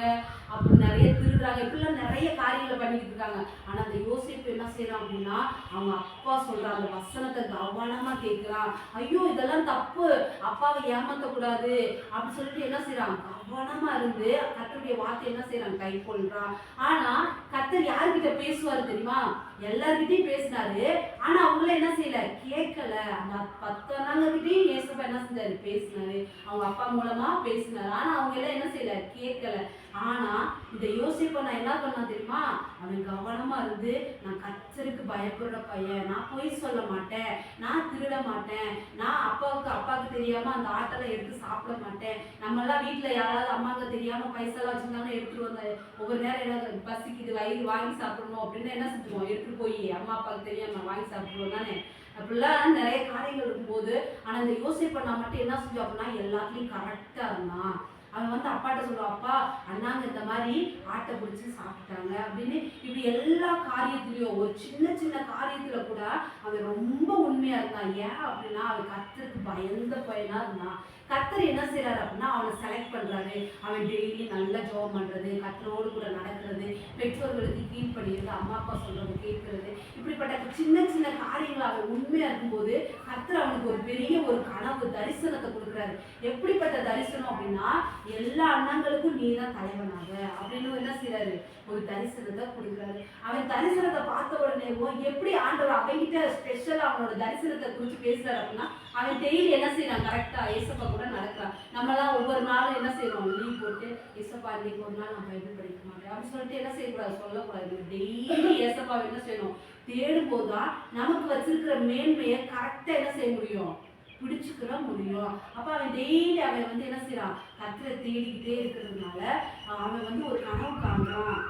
அப்படி நிறைய திருடுறாங்க, இப்படிலாம் நிறைய காரியங்களை பண்ணிக்கிட்டு இருக்காங்க. ஆனா அந்த யோசேப்பு என்ன செய்யறான் அப்படின்னா அவங்க அப்பா சொல்ற அந்த வசனத்தை கவனமா கேட்கிறான். ஐயோ இதெல்லாம் தப்பு, அப்பாவை ஏமாத்தக்கூடாது அப்படி சொல்லிட்டு என்ன செய்யறான், கவனமா இருந்து கர்த்தருடைய வார்த்தை என்ன செய்யறான், கை கொள்றான். ஆனா கர்த்தர் யாருக்கிட்ட பேசுவாரு தெரியுமா, எல்லார்கிட்டையும் பேசினாரு. ஆனா அவங்கள என்ன செய்யல, கேட்கல. அந்த 10 அண்ணாங்ககிட்டையும் ஏசப்பா என்ன செஞ்சாரு, பேசினாரு. அவங்க அப்பா மூலமா பேசினாரு. ஆனா அவங்க எல்லாம் என்ன செய்யல, கேட்கல. ஆனா இந்த யோசிப்ப நான் என்ன பண்ண தெரியுமா, அவன் கவனமா இருந்து நான் கர்த்தருக்கு பயப்படுற பையன், நான் பொய் சொல்ல மாட்டேன், நான் திருட மாட்டேன், நான் அப்பாவுக்கு தெரியாம அந்த ஆட்டெல்லாம் எடுத்து சாப்பிட மாட்டேன். நம்ம எல்லாம் வீட்டுல யாராவது அம்மாவுக்கு தெரியாம பைசாலாம் வச்சிருந்தாலும் எடுத்துட்டு வந்த ஒவ்வொரு நேரம் என்ன பசிக்குது வயிறு வாங்கி சாப்பிடணும் அப்படின்னு என்ன செஞ்சுருவோம், எடுத்துட்டு போய் அம்மா அப்பாவுக்கு தெரியாம வாங்கி சாப்பிடுவோம் தானே. அப்படிலாம் நிறைய காரியங்கள் இருக்கும்போது ஆனா இந்த யோசிப்ப நான் மட்டும் என்ன செஞ்சோம் அப்படின்னா எல்லாத்துலயும் கரெக்டா இருந்தான். அவன் வந்து அப்பாட்ட சொல்லுவான், அப்பா அண்ணாங்க இந்த மாதிரி ஆட்டை பிடிச்சி சாப்பிட்டாங்க அப்படின்னு. இப்படி எல்லா காரியத்திலையும் ஒரு சின்ன சின்ன காரியத்துல கூட அவன் ரொம்ப உண்மையா இருந்தான். ஏன் அப்படின்னா அவன் கர்த்தருக்கு பயந்த பையனா இருந்தான். கர்த்தர் என்ன செய்யறாரு அப்படின்னா அவனை செலக்ட் பண்றாரு. அவன் டெய்லி நல்லா ஜெபம் பண்றது, கர்த்தரோடு கூட நடக்கிறது, பெற்றோர்களுக்கு கீழ்ப்படிகிறது, அம்மா அப்பா சொல்றது கேட்கறது, இப்படிப்பட்ட சின்ன சின்ன காரியங்கள் அவன் உண்மையா இருக்கும்போது கர்த்தர் அவனுக்கு ஒரு பெரிய ஒரு கனவு தரிசனத்தை கொடுக்குறாரு. எப்படிப்பட்ட தரிசனம் அப்படின்னா, எல்லா அண்ணங்களுக்கும் நீ தான் தலைவனாக அப்படின்னு என்ன செய்யறாரு, ஒரு தரிசனத்தை கொடுக்குறாரு. அவன் தரிசனத்தை பார்த்த உடனே எப்படி ஆண்டவர் அவன்கிட்ட ஸ்பெஷலா அவனோட தரிசனத்தை குறித்து பேசுறாரு அப்படின்னா, அவன் டெய்லி என்ன செய்யறான், கரெக்டா ஏசப்பா கூட நடக்கிறான். நம்மலாம் ஒவ்வொரு நாளும் என்ன செய்யறோம், லீவ் போட்டு ஏசப்பா இன்னைக்கு ஒரு நாள் நான் பைபிள் படிக்க மாட்டேன் அப்படின்னு சொல்லிட்டு என்ன செய்யக்கூடாது, சொல்லக்கூடாது. டெய்லி ஏசப்பா என்ன செய்யணும், தேடும் போதுதான் நமக்கு வச்சிருக்கிற மேன்மையை கரெக்டா என்ன செய்ய முடியும், பிடிச்சுக்கிற முடியும். அப்ப அவன் டெய்லி அவன் வந்து என்ன செய்யறான், கர்த்தரை தேடிக்கிட்டே இருக்கிறதுனால அவன் வந்து ஒரு கனவு காண்றான்.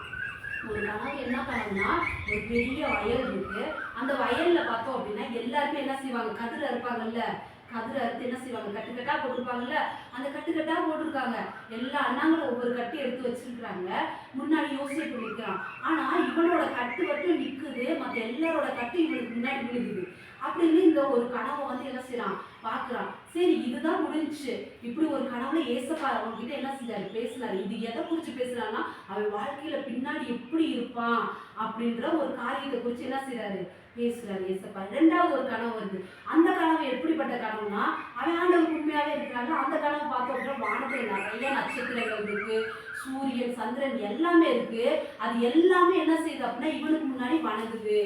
ஒரு கனவு என்ன கனவுனா, ஒரு பெரிய வயல் இருக்கு. அந்த வயல்ல பார்த்தோம் அப்படின்னா எல்லாருமே என்ன செய்வாங்க, கதிர இருப்பாங்கல்ல, கதிர அறுத்து என்ன செய்வாங்க, கட்டுக்கட்டா போட்டிருப்பாங்கல்ல, அந்த கட்டுக்கட்டா போட்டிருக்காங்க. எல்லா அண்ணாங்களும் ஒவ்வொரு கட்டி எடுத்து வச்சிருக்கிறாங்க. முன்னாடி யோசிப்பு நிற்கிறான். ஆனா இவனோட கட்டு மட்டும் நிக்குது, மற்ற எல்லாரோட கட்டு இவனுக்கு முன்னாடி விழுகுது. அப்படின்னு இந்த ஒரு கனவை வந்து என்ன செய்யறான், பாக்குறான். சரி இதுதான் முடிஞ்சு. இப்படி ஒரு கனவுல ஏசப்பா அவன்கிட்ட என்ன செஞ்சாரு, பேசினாரு. இது எதை குறிச்சு பேசுறான்னா, அவன் வாழ்க்கையில பின்னாடி எப்படி இருப்பான் அப்படின்ற ஒரு காரியத்தை குறிச்சு என்ன செய்யறாரு, பேசுறாரு ஏசப்பா. இரண்டாவது ஒரு கனவு வருது. அந்த கனவு எப்படிப்பட்ட கனவுனா, அவன் ஆண்டவர் உண்மையாவே இருக்கிறாங்க. அந்த கனவு பார்த்தோம் அப்படின்னா, வானத்துல நிறைய நட்சத்திரங்கள் இருக்கு, சூரியன் சந்திரன் எல்லாமே இருக்கு. அது எல்லாமே என்ன செய்யுது அப்படின்னா இவனுக்கு முன்னாடி வணங்குது,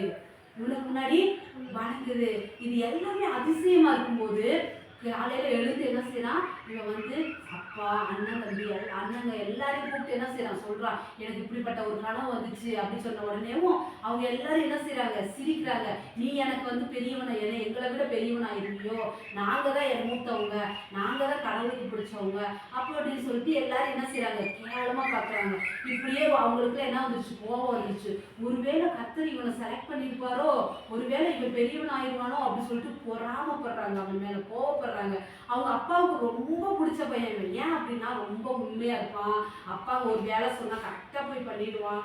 இவனுக்கு முன்னாடி வணங்குது. இது எல்லாமே அதிசயமா இருக்கும்போது காலையில எழுந்து என்ன செய்யறான், இவன் வந்து அப்பா அண்ணன் தம்பி அண்ணங்க எல்லாரையும் கூப்பிட்டு என்ன செய்யறான், சொல்றான், எனக்கு இப்படிப்பட்ட ஒரு கனவு வந்துச்சு அப்படின்னு சொன்ன உடனேவும் அவங்க எல்லாரும் என்ன செய்யறாங்க, சிரிக்கிறாங்க. நீ எனக்கு வந்து பெரியவனை, எங்களை விட பெரியவனா இருக்கியோ, நாங்க தான் என் மூத்தவங்க, நாங்க தான் கடவுளுக்கு பிடிச்சவங்க அப்போ அப்படின்னு சொல்லிட்டு எல்லாரும் என்ன செய்யறாங்க, கேவலமா பாக்குறாங்க. இப்படியே அவங்களுக்கு என்ன வந்துருச்சு, கோபம் வந்துருச்சு. ஒருவேளை கர்த்தர் இவனை செலக்ட் பண்ணியிருப்பாரோ, ஒருவேளை இவன் பெரியவன் ஆயிடுவானோ அப்படின்னு சொல்லிட்டு பொறாமப்படுறாங்க, அவன் மேல கோவப்படுறாங்க. அவங்க அப்பாவுக்கு ரொம்ப பிடிச்ச பையன். ஏன் அப்படின்னா ரொம்ப உண்மையா இருப்பான். அப்பா ஒரு வேலை சொன்னா கரெக்டா போய் பண்ணிடுவான்.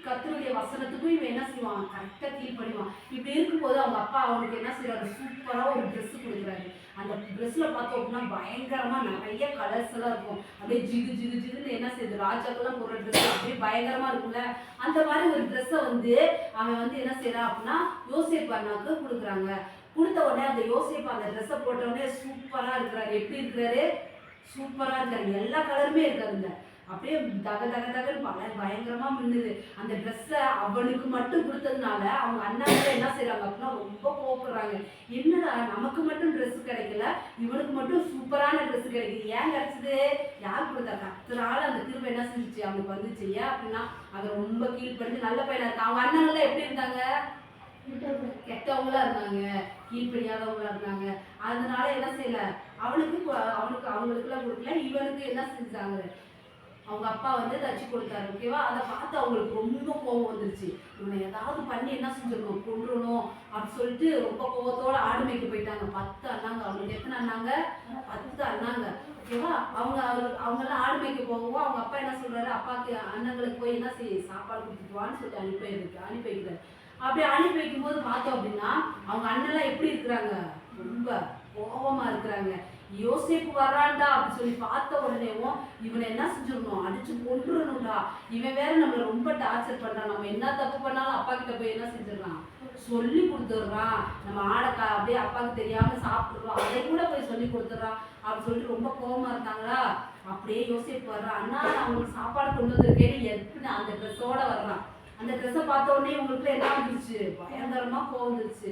கர்த்தருடைய வசனத்துக்கும் இவன் என்ன செய்வான், கரெக்டா கீழ்ப்படிவான். இப்படி இருக்கும்போது அவங்க அப்பா அவனுக்கு என்ன செய்யறாரு, சூப்பரா ஒரு ட்ரெஸ் கொடுக்குறாரு. அந்த ட்ரெஸ்ல பார்த்தோம் அப்படின்னா பயங்கரமா நிறைய கலர்ஸ் எல்லாம் இருக்கும். அப்படியே ஜிகு ஜிகு ஜிகுன்னு என்ன செய்யுது, ராஜாக்கெல்லாம் போடுற ட்ரெஸ் அப்படியே பயங்கரமா இருக்கும்ல. அந்த மாதிரி ஒரு ட்ரெஸ்ஸை வந்து அவன் வந்து என்ன செய்யறான் அப்படின்னா யோசேப்பு அண்ணாக்கு கொடுக்குறாங்க. கொடுத்த உடனே அந்த யோசேப்பு அந்த ட்ரெஸ்ஸை போட்ட உடனே சூப்பரா இருக்கிறாரு. எப்படி இருக்கிறாரு, சூப்பரா இருக்காரு. எல்லா கலருமே இருக்காருங்க. அப்படியே தக தக தகன்னு பயங்கரமா மின்னுது. அந்த ட்ரெஸ்ஸை அவனுக்கு மட்டும் கொடுத்ததுனால அவங்க அண்ணாங்க என்ன செய்யறாங்க அப்படின்னா ரொம்ப கோவப்படுறாங்க. என்னடா நமக்கு மட்டும் ட்ரெஸ் கிடைக்கல, இவனுக்கு மட்டும் சூப்பரான ட்ரெஸ் கிடைக்குது, ஏன் கிடைச்சது, யார் கொடுத்தா, கர்த்தரால அந்த திரும்ப என்ன செஞ்சுச்சு அவனுக்கு வந்துச்சு. ஏன் அப்படின்னா அவன் ரொம்ப கீழ்படிஞ்சு நல்ல பையனா இருக்கான். அவங்க அண்ணங்கள்லாம் எப்படி இருந்தாங்க, கெட்டவங்களா இருந்தாங்க, கீழ்படியாதவங்களா இருந்தாங்க. அதனால என்ன செய்யல, அவங்களுக்குலாம் கொடுக்கல, இவனுக்கு என்ன செஞ்சாங்க, அவங்க அப்பா வந்து தச்சு கொடுத்தாரு. ஓகேவா, அதை பார்த்து அவங்களுக்கு ரொம்ப கோபம் வந்துருச்சு. இவனை ஏதாவது பண்ணி என்ன செஞ்சிடணும், கொண்டுடணும் அப்படின்னு சொல்லிட்டு ரொம்ப கோபத்தோட ஆடு மேய்க்க போயிட்டாங்க. 10 அண்ணாங்க. அவங்களுக்கு எத்தனை அண்ணாங்க, 10 அண்ணாங்க. ஓகேவா, அவங்கெல்லாம் ஆடு மேய்க்க போகவும் அவங்க அப்பா என்ன சொல்றாரு, அப்பாவுக்கு அண்ணங்களுக்கு போய் என்ன செய்ய, சாப்பாடு கொடுத்துட்டுவான்னு சொல்லிட்டு அனுப்பி வைக்கிறாரு. அப்படி அனுப்பி வைக்கும் போது பார்த்தோம் அப்படின்னா அவங்க அண்ணெல்லாம் எப்படி இருக்கிறாங்க, ரொம்ப கோபமா இருக்கிறாங்க. யோசேப்பு வரான்டா அப்படின்னு சொல்லி பார்த்த உடனேவும் இவனை என்ன செஞ்சிடணும், அடிச்சு கொண்டுடணும்டா, இவன் வேற நம்மளை ரொம்ப டார்ச்சர் பண்றான், நம்ம என்ன தப்பு பண்ணாலும் அப்பா கிட்ட போய் என்ன செஞ்சிடறான், சொல்லி கொடுத்துடுறான். நம்ம ஆடக்கா அப்படியே அப்பாவுக்கு தெரியாம சாப்பிடுறோம், அதை கூட போய் சொல்லி கொடுத்துட்றான் அப்படின்னு சொல்லிட்டு ரொம்ப கோபமா இருக்காங்களா. அப்படியே யோசேப்பு வர்றான். அண்ணா நான் உங்களுக்கு சாப்பாடு கொண்டு வந்திருக்கேன்னு எப்படி அந்த ட்ரெஸ்ஸோட வர்றான். அந்த ட்ரெஸ்ஸை பார்த்த உடனே உங்களுக்கு என்ன வந்துருச்சு, பயங்கரமா கோவம் வந்துருச்சு.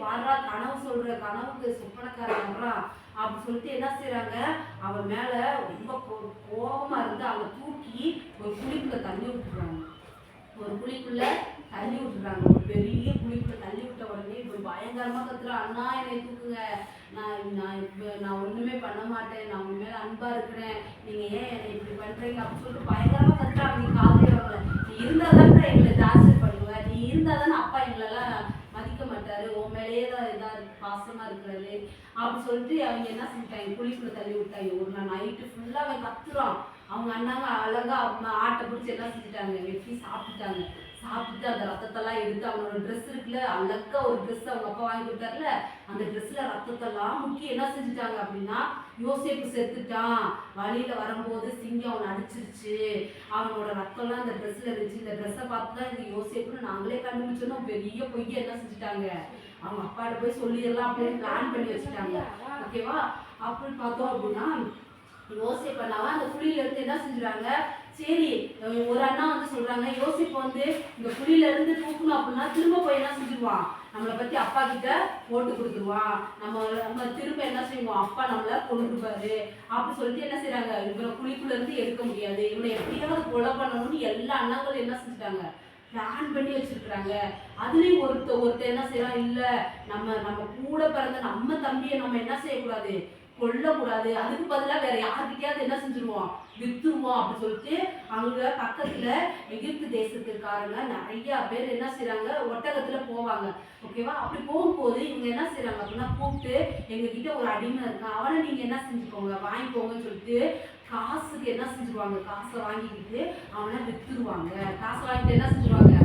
பாடுறா, கனவு சொல்ற, கனவுக்கு சொப்பனக்காரன் வர்றான் அப்படின்னு சொல்லிட்டு என்ன செய்யறாங்க, அவன் மேல ரொம்ப கோபமா இருந்து அவனை தூக்கி ஒரு குழிக்குள்ள தள்ளி விட்டுறாங்க. ஒரு பெரிய குழிக்குள்ள தள்ளி விட்ட உடனே இப்போ பயங்கரமா கத்துறான், அண்ணா என்னை தூக்குங்க, நான் ஒண்ணுமே பண்ண மாட்டேன், நான் உங்க மேல அன்பா இருக்கிறேன், நீங்க ஏன் என்னை இப்படி பண்றீங்க அப்படின்னு சொல்லிட்டு பயங்கரமா கத்துறான். நீ காதலே வரல, நீ இருந்தாதான் எங்களை டார்ச்சர் பண்ணுவ, நீ இருந்தாதானே அப்பா எங்களெல்லாம் மதிக்க மாட்டாரு, உன் மேலேயே தான் ஏதாவது பாசமா இருக்கிறாரு அப்படி சொல்லிட்டு அவங்க என்ன செஞ்சுட்டாங்க, குழிக்குள்ள தள்ளி விட்டாங்க. ஒரு நாள் நைட்டு ஃபுல்லாக அவன் கத்துறான். அவங்க அண்ணாங்க அழகா ஆட்டை பிடிச்சி என்ன செஞ்சுட்டாங்க, வெட்டி சாப்பிட்டுட்டாங்க. சாப்பிட்டு அந்த ரத்தத்தெல்லாம் எடுத்து அவனோட ட்ரெஸ் இருக்குல்ல, அழகா ஒரு ட்ரெஸ் அவங்க அப்பா வாங்கி கொடுத்தாருல, அந்த ட்ரெஸ்ல ரத்தத்தெல்லாம் முக்கி என்ன செஞ்சுட்டாங்க அப்படின்னா, யோசேப்பு செத்துட்டான், வழியில வரும்போது சிங்கம் அவனை அடிச்சிருச்சு, அவனோட ரத்தம்லாம் அந்த ட்ரெஸ்ல இருந்துச்சு, இந்த ட்ரெஸ்ஸை பார்த்து தான் இந்த யோசேப்புன்னு நாங்களே கண்டுபிடிச்சோன்னா பெரிய பொய்யை என்ன செஞ்சுட்டாங்க, அவங்க அப்பாட்ட போய் சொல்லிடலாம் அப்படின்னு பிளான் பண்ணி வச்சுட்டாங்க. ஓகேவா? அப்படி பார்த்தோம் அப்படின்னா யோசேப்பு அண்ணாவை அந்த குழியில இருந்து என்ன செஞ்சுறாங்க, சரி ஒரு அண்ணா வந்து சொல்றாங்க, யோசிப்பு வந்து இந்த குழியில இருந்து தூக்கணும் அப்படின்னா திரும்ப போய் என்ன செஞ்சிருவான், நம்மளை பத்தி அப்பா கிட்ட போட்டு கொடுத்துருவான், நம்ம திரும்ப என்ன செய்வோம், அப்பா நம்மள கொண்டுருப்பாரு அப்படி சொல்லிட்டு என்ன செய்யறாங்க, இவனை குழிக்குள்ள இருந்து எடுக்க முடியாது, இவனை எப்படியாவது கொலை பண்ணணும்னு எல்லா அண்ணாங்களும் என்ன செஞ்சுட்டாங்க, பிளான் பண்ணி வச்சிருக்கிறாங்க. அதுலயும் ஒருத்தர் என்ன செய்யலாம், இல்ல நம்ம கூட பிறந்த நம்ம தம்பியை நம்ம என்ன செய்யக்கூடாது, கொல்லக்கூடாது, அதுக்கு பதிலாக வேற யாருக்கிட்டையாவது என்ன செஞ்சிருவோம், வித்துருவோம் அப்படி சொல்லிட்டு அங்க பக்கத்துல எகிப்து தேசத்துக்காரங்க நிறைய பேர் என்ன செய்யறாங்க, ஒட்டகத்துல போவாங்க. ஓகேவா? அப்படி போகும்போது இவங்க என்ன செய்யறாங்க அப்படின்னா, கூப்பிட்டு எங்க கிட்ட ஒரு அடிமை இருக்கான், அவனை நீங்க என்ன செஞ்சுக்கோங்க, வாங்கிக்கோங்கன்னு சொல்லிட்டு காசுக்கு என்ன செஞ்சுருவாங்க, காசை வாங்கிக்கிட்டு அவனை வித்துருவாங்க. காசை வாங்கிட்டு என்ன செஞ்சுருவாங்க,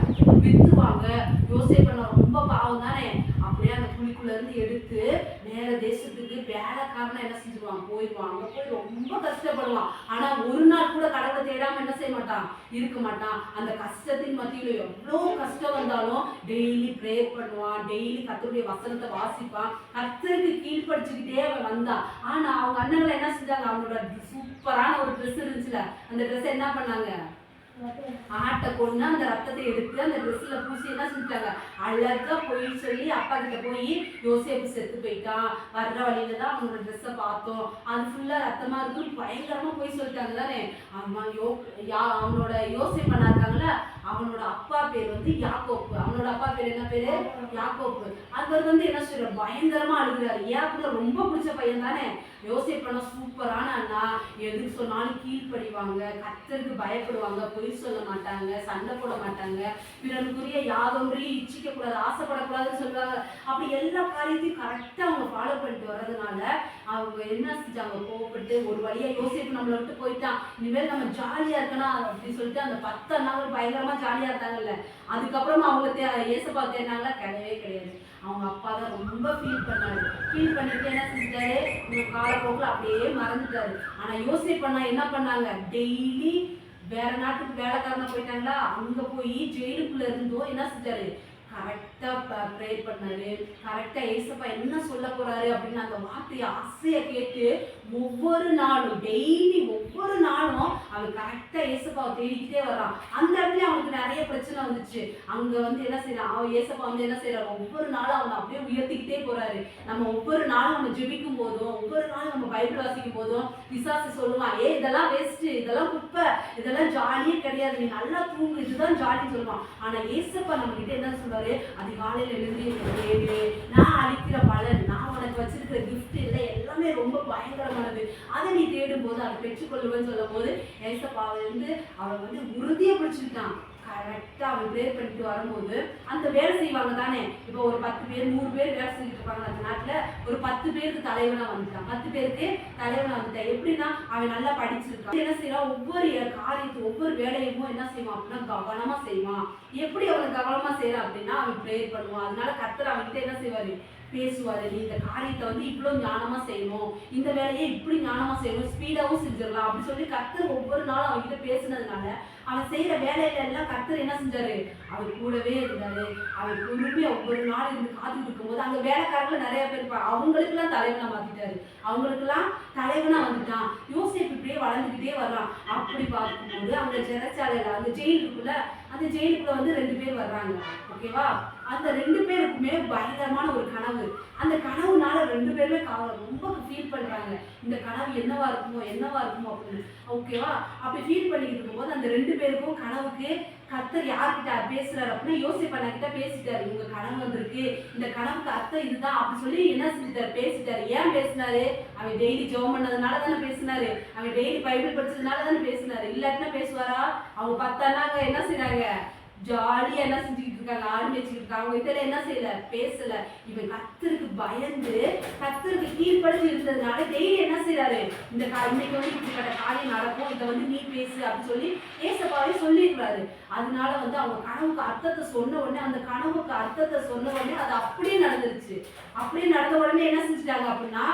வித்துருவாங்க. யோசேப்பு ரொம்ப பாவம் தானே, அப்படியே அந்த குழிக்குள்ள இருந்து எடுத்து வேற தேசத்துக்கு வேலைக்காரனா என்ன செஞ்சுருவான், போயிடுவான். அங்க போய் ரொம்ப கஷ்டப்படுவான். ஆனா ஒரு நாள் கூட கடவுளை தேடாம என்ன செய்ய மாட்டான், இருக்க மாட்டான். அந்த கஷ்டத்தின் மத்தியில எவ்வளவு கஷ்டம் வந்தாலும் டெய்லி ப்ரேயர் பண்ணுவான், டெய்லி கர்த்தருடைய வசனத்தை வாசிப்பான், கர்த்தருக்கு கீழ்படிச்சுக்கிட்டே அவன் வந்தான். ஆனா அவங்க அண்ணங்களை என்ன செஞ்சாங்க, அவனோட சூப்பரான ஒரு ட்ரெஸ் இருந்துச்சுல, அந்த ட்ரெஸ் என்ன பண்ணாங்க, ஆட்டை கொண்டு அந்த ரத்தத்தை எடுத்து அந்த ட்ரெஸ்ல பூசி என்ன செஞ்சாங்க, அழகா போய் சொல்லி அப்பா கிட்ட போய் யோசேப்பு செத்து போயிட்டான், வர்ற வழியில தான் அவனோட ட்ரெஸ்ஸை பார்த்தோம், அது ஃபுல்லா ரத்தமா இருக்கும் பயங்கரமா போய் சொல்லிட்டாங்க தானே. அவனோட யோசேப்பு பண்ணா இருக்காங்கல்ல, அவனோட அப்பா பேர் வந்து யாக்கோப்பு. அவனோட அப்பா பேர் என்ன பேரு, யாக்கோப்பு. அவர் வந்து என்ன சொல்ற, பயங்கரமா அழுகிறாரு. யாக்கோபு ரொம்ப பிடிச்ச பையன் தானே. யோசேப்பு பண்ண சூப்பரான அண்ணா, எதுக்கு சொன்னாலும் கீழ்ப்படிவாங்க, கர்த்தருக்கு பயப்படுவாங்க, பொய் சொல்ல மாட்டாங்க, சண்டை போட மாட்டாங்க, பிறனுக்குரிய யாதொன்றையும் இச்சிக்க கூடாது, ஆசைப்படக்கூடாதுன்னு சொல்லுவாங்க. அப்படி எல்லா காரியத்தையும் கரெக்டா அவங்க ஃபாலோ பண்ணிட்டு வர்றதுனால அவங்க என்ன செஞ்சாங்க, கோவப்பட்டு ஒரு வழியா யோசேப்பு நம்மளை விட்டு போயிட்டான், இனிமேல் நம்ம ஜாலியா இருக்கணும் அப்படின்னு சொல்லிட்டு அந்த 10 நாள் பயங்கரமா ஜாலியா இருந்தாங்கல்ல. அதுக்கப்புறமா அவங்க ஏசப்பா தேடினாங்களா, கிடையவே கிடையாது. அவங்க அப்பா தான் ரொம்ப ஃபீல் பண்ணாரு. ஃபீல் பண்ணிட்டு என்ன செஞ்சாரு, காலப்போக்கில் அப்படியே மறந்துட்டாரு. ஆனா யோசேப்பு பண்ணா என்ன பண்ணாங்க, டெய்லி வேற நாட்டுக்கு வேலைக்காரனா போயிட்டாங்களா, அங்க போய் ஜெயிலுக்குள்ள இருந்தோம் என்ன செஞ்சாரு, கரெக்டா ப்ரேயர் பண்ணாரு. கரெக்டா ஏசப்பா என்ன சொல்ல போறாரு அப்படின்னு அந்த வார்த்தையை ஆசையை கேட்டு ஒவ்வொரு நாளும் டெய்லி ஒவ்வொரு நாளும் அவன் கரெக்டா ஏசப்பாவை தேடிக்கிட்டே வர்றான். அந்த இடத்துல அவனுக்கு நிறைய பிரச்சனை வந்துச்சு. அங்க வந்து என்ன செய்யறான், அவன் ஏசப்பா வந்து என்ன செய்யறான், ஒவ்வொரு நாளும் அவனை அப்படியே உயர்த்திக்கிட்டே போறாரு. நம்ம ஒவ்வொரு நாளும் நம்ம ஜெபிக்கும் போதும், ஒவ்வொரு நாளும் நம்ம பைபிள் வாசிக்கும் போதும் பிசாசு சொல்லுவான், இதெல்லாம் வேஸ்ட், இதெல்லாம் குப்பை, இதெல்லாம் ஜாலியே கிடையாது, நீ நல்லா தூங்கு, இதுதான் ஜாலின்னு சொல்லுவான். ஆனா ஏசப்பா நம்ம கிட்ட என்ன சொல்றாரு, அதிகாலையில் எழுதி நான் அளிக்கிற பலன், நான் உனக்கு வச்சிருக்கிற கிஃப்ட் இல்லை எல்லாமே ரொம்ப பயங்கரமானது, அதை நீ தேடும் போது அதை பெற்றுக்கொள்ளுவேன்னு சொல்லும் போது ஏசப்பாவை வந்து அவன் வந்து உறுதியை பிடிச்சிருக்கான். கரெக்டாக அவன் ப்ரேயர் பண்ணிட்டு வரும்போது அந்த வேலை செய்வாங்க தானே. இப்போ ஒரு 10 பேர் 100 பேர் வேலை செஞ்சுட்டு இருப்பாங்க அந்த நாட்டில். ஒரு 10 பேருக்கு தலைவனாக வந்துட்டான். 10 பேருக்கு தலைவனாக வந்துட்டான். எப்படின்னா அவன் நல்லா படிச்சிருக்கான். என்ன செய்யறான், ஒவ்வொரு காரியத்தும் ஒவ்வொரு வேலையும் என்ன செய்வான் அப்படின்னா கவனமாக செய்வான். எப்படி அவன் கவனமாக செய்யறான் அப்படின்னா அவன் ப்ரேயர் பண்ணுவான். அதனால கர்த்தர் அவன்கிட்ட என்ன செய்வாரு, பேசுவாரு. நீ இந்த காரியத்தை வந்து இவ்வளோ ஞானமா செய்யணும், இந்த வேலையை இப்படி ஞானமா செய்யணும், ஸ்பீடாகவும் செஞ்சிடலாம் அப்படின்னு சொல்லி கர்த்தர் ஒவ்வொரு நாளும் அவன்கிட்ட பேசுனதுனால அவன் செய்யற வேலையில எல்லாம் கர்த்தர் என்ன செஞ்சாரு, அவன் கூடவே இருந்தாரு. அவன் பொறுமையா ஒவ்வொரு நாள் இருந்து காத்துட்டு இருக்கும்போது அங்க வேலைக்காரர்கள் நிறைய பேர் இருப்பாங்க, அவங்களுக்கெல்லாம் தலைவனா மாத்திட்டாரு. அவங்களுக்கெல்லாம் தலைவனா வந்துட்டான். யோசேப்பு இப்படியே வளர்ந்துக்கிட்டே வர்றான். அப்படி பார்க்கும்போது அங்க சிறைச்சாலையில அந்த ஜெயிலுக்குள்ள அந்த ஜெயிலுக்குள்ள வந்து 2 பேர் வர்றாங்க. ஓகேவா? அந்த 2 பேருக்குமே பயங்கரமான ஒரு கனவு. அந்த கனவுனால 2 பேருமே ரொம்ப ஃபீல் பண்றாங்க. இந்த கனவு என்னவா இருக்குமோ அப்படின்னு. ஓகேவா? அப்படி ஃபீல் பண்ணிட்டு இருக்கும்போது அந்த 2 பேருக்கும் கனவுக்கு கர்த்தர் யார்கிட்ட பேசுறாரு அப்படின்னா யோசேப்பு கிட்ட பேசிட்டாரு. இவங்க கனவு வந்திருக்கு, இந்த கனவுக்கு அர்த்தம் இதுதான் அப்படி சொல்லி என்ன செஞ்சுட்டாரு, பேசிட்டாரு. ஏன் பேசினாரு, அவன் டெய்லி ஜெபம் பண்ணதுனால தானே பேசினாரு, அவன் டெய்லி பைபிள் படிச்சதுனால தானே பேசினாரு. இல்லாட்டினா பேசுவாரா? அவங்க 10 நாங்க என்ன செய்றாங்க, ஜாலியா என்ன செஞ்சுக்கிட்டு இருக்காங்க, ஆடு மேய்ச்சிட்டு இருக்காங்க. அவங்க கிட்ட என்ன செய்யல, பேசல. இவன் கர்த்தருக்கு பயந்து கர்த்தருக்கு கீழ்ப்படிஞ்சு இருந்ததுனால டெய்லி என்ன செய்யறாரு, இன்னைக்கு வந்து இப்படிப்பட்ட காரியம் நடக்கும், இதை வந்து நீ பேசு அப்படின்னு சொல்லி ஏசப்பாவே சொல்லிடுறாரு. அதனால வந்து அவங்க கனவுக்கு அர்த்தத்தை சொன்ன உடனே, அந்த கனவுக்கு அர்த்தத்தை சொன்ன உடனே அது அப்படியே நடந்துருச்சு. அப்படியே நடந்த உடனே என்ன செஞ்சுட்டாங்க அப்படின்னா,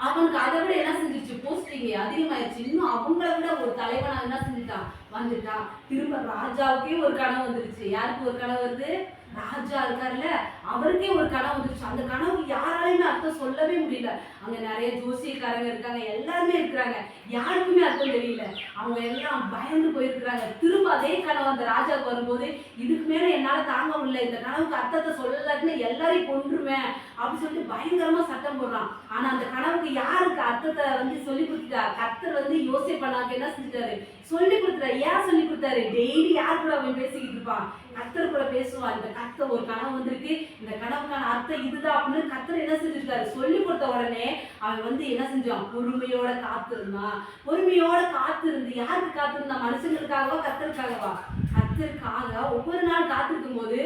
அவனுக்கு அதை விட என்ன செஞ்சிருச்சு, போஸ்டிங் அதிகமாயிருச்சு. இன்னும் அவங்கள விட ஒரு தலைவனா என்ன செஞ்சுட்டான், வந்துட்டான். திரும்ப ராஜாவுக்கே ஒரு கனவு வந்துருச்சு. யாருக்கு ஒரு கனவு வருது, ராஜா இருக்காருல்ல, அவருக்கே ஒரு கனவு வந்துருச்சு. அந்த கனவுக்கு யாராலையுமே அர்த்தம் சொல்லவே முடியல. அங்க நிறைய ஜோசியக்காரங்க இருக்காங்க, எல்லாருமே இருக்கிறாங்க, யாருக்குமே அர்த்தம் தெரியல. அவங்க எல்லாம் பயந்து போயிருக்கிறாங்க. திரும்ப அதே கனவு அந்த ராஜாவுக்கு வரும்போது, இதுக்கு மேல என்னால தாங்க முடியல, இந்த கனவுக்கு அர்த்தத்தை சொல்லலன்னு எல்லாரையும் கொன்றுவேன் அப்படின்னு சொல்லிட்டு பயங்கரமா சட்டம் போடுறான். ஆனா அந்த கனவுக்கு யாருக்கு அர்த்தத்தை வந்து சொல்லி கொடுத்துட்டா, கர்த்தர் வந்து யோசிப்பண்ணாக்கு என்ன செஞ்சுட்டாரு, சொல்லி கொடுத்துட்டாரு. ஏன் சொல்லி கொடுத்தாரு, டெய்லி யார் கூட அவன் பேசிக்கிட்டு இருப்பான், கர்த்தர் கூட பேசுவான். இந்த கர்த்தர் ஒரு கனவு வந்திருக்கு, இந்த கனவுக்கான அர்த்தம் இதுதான் அப்படின்னு கர்த்தர் என்ன செஞ்சிருக்காரு, சொல்லி கொடுத்த உடனே அவன் வந்து என்ன செஞ்சான், பொறுமையோட காத்திருந்தான். பொறுமையோட காத்திருந்து, யாருக்கு காத்திருந்தான், மனுஷங்களுக்காகவா கர்த்தருக்காகவா, கர்த்தருக்காக ஒவ்வொரு நாள் காத்திருக்கும் போது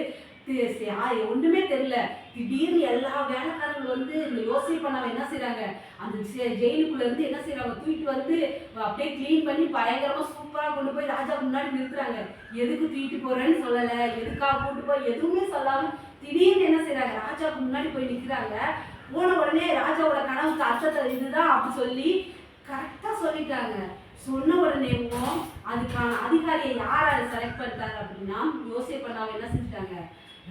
ஒண்ணுமே தெரியல. திடீர்னு எல்லா வேலைக்காரங்களும் வந்து இந்த யோசிப்பண்ணாம என்ன செய்யறாங்க, அந்த ஜெயிலுக்குள்ள இருந்து என்ன செய்யறாங்க, தூக்கிட்டு வந்து அப்படியே கிளீன் பண்ணி பயங்கரமா சூப்பரா கொண்டு போய் ராஜா முன்னாடி நிறுத்துறாங்க. எதுக்கு தூக்கிட்டு போறேன்னு சொல்லல, எதுக்காக கூட்டு போய் எதுவுமே சொல்லாம திடீர்னு என்ன செய்யறாங்க, ராஜாவுக்கு முன்னாடி போய் நிக்கிறாங்க. போன உடனே ராஜாவோட கனவுக்கு அர்த்தத்தை இதுதான் அப்படி சொல்லி கரெக்டா சொல்லிட்டாங்க. சொன்ன உடனேவும் அதுக்கான அதிகாரியை யாரை செலக்ட் பண்ணிட்டாங்க அப்படின்னா, யோசேப்பண்ணாவை என்ன செஞ்சுட்டாங்க,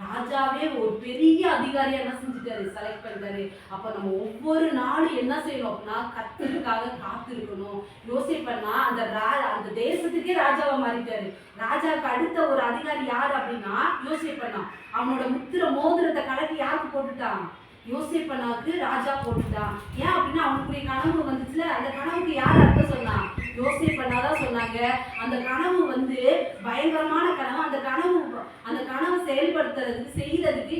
ராஜாவே ஒரு பெரிய அதிகாரியா என்ன செஞ்சுட்டாரு, செலக்ட் பண்ணிட்டாரு. அப்ப நம்ம ஒவ்வொரு நாளும் என்ன செய்யணும் அப்படின்னா, கர்த்தருக்காக காத்திருக்கணும். யோசேப்பண்ணா அந்த தேசத்துக்கே ராஜாவா மாறிட்டாரு. ராஜாவுக்கு அடுத்த ஒரு அதிகாரி யார் அப்படின்னா யோசேப்பண்ணா. அவனோட முத்திர மோதிரத்தை கலட்டி யாருக்கு போட்டுட்டான், யோசேப்பண்ணாவுக்கு ராஜா போட்டுட்டான். ஏன் அப்படின்னா அவனுக்குரிய கனவு வந்துச்சுல, அந்த கனவுக்கு யார் அர்த்தம் சொன்னான், யோசேப்பண்ணா தான் சொன்னாங்க. அந்த கனவு வந்து பயங்கரமான கனவு. அந்த கனவு செயல்படுத்துறதுக்கு செய்யறதுக்கு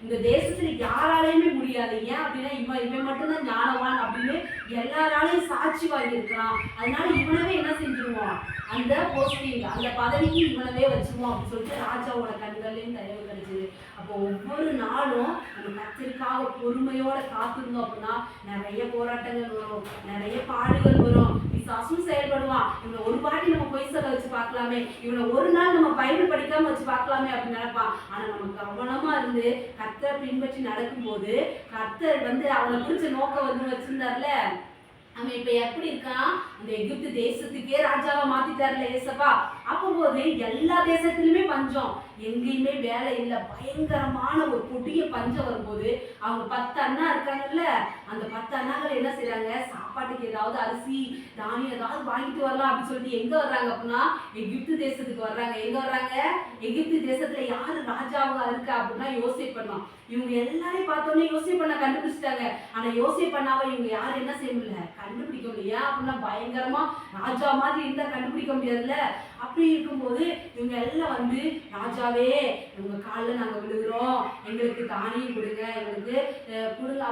இந்த தேசத்துல யாராலையுமே முடியாது. ஏன் அப்படின்னா இவன் மட்டும்தான் ஞானவான் அப்படின்னு எல்லாராலையும் சாட்சி வாங்கி இருக்கிறான். அதனால இவனவே என்ன செஞ்சிருவோம், அந்த போஸ்டிங் அந்த பதவிக்கு இவனவே வச்சுருவோம் அப்படின்னு சொல்லிட்டு ராஜாவோட கண்கள்லையும் தயவு கிடைச்சது. அப்போ ஒவ்வொரு நாளும் நம்ம கர்த்தருக்காக பொறுமையோட காத்திருந்தோம் அப்படின்னா நிறைய போராட்டங்கள் வரும், நிறைய பாடுகள் வரும். பிசாசும் செயல்படுவான். இவனை ஒரு வாட்டி நம்ம பொய் சொல்ல வச்சு பார்க்கலாமே, இவனை ஒரு நாள் நம்ம பைபிள் படிக்காம வச்சு பார்க்கலாமே அப்படின்னு நினைப்பான். ஆனா நம்ம கவனமா இருந்து கர்த்தரை பின்பற்றி நடக்கும்போது கர்த்தர் வந்து அவனை குறிச்ச நோக்கம் வந்து வச்சிருந்தார்ல, அவன் இப்ப எப்படி இருக்கான், இந்த எகிப்து தேசத்துக்கே ராஜாவா மாத்திட்டாருல ஏசப்பா. அப்போது எல்லா தேசத்திலுமே பஞ்சம், எங்கேயுமே வேலை இல்லை, பயங்கரமான ஒரு கொடிய பஞ்சம் வரும்போது அவங்க 10 அண்ணா இருக்காங்கல்ல, அந்த 10 அண்ணாக்கள் என்ன செய்யறாங்க, சாப்பாட்டுக்கு ஏதாவது அரிசி தானியம் ஏதாவது வாங்கிட்டு வரலாம் அப்படின்னு சொல்லிட்டு எங்க வர்றாங்க அப்படின்னா எகிப்து தேசத்துக்கு வர்றாங்க. எங்க வர்றாங்க, எகிப்து தேசத்துல யாரு ராஜாவா இருக்கா அப்படின்னா யோசேப்பண்ணா. இவங்க எல்லாரையும் பார்த்தோன்னே யோசேப்பண்ணா கண்டுபிடிச்சிட்டாங்க. ஆனா யோசேப்பண்ணாவை இவங்க யாரும் என்ன செய்ய முடியல, கண்டுபிடிக்க முடியல. ஏன் அப்படின்னா பயங்கரமா ராஜா மாதிரி இருந்தா கண்டுபிடிக்க முடியாதுல்ல. அப்படி இருக்கும்போது இவங்க எல்லாம் வந்து, ராஜாவே உங்க காலில் நாங்க விழுகிறோம், எங்களுக்கு தானியம் கொடுங்க, எங்களுக்கு கொடுங்க,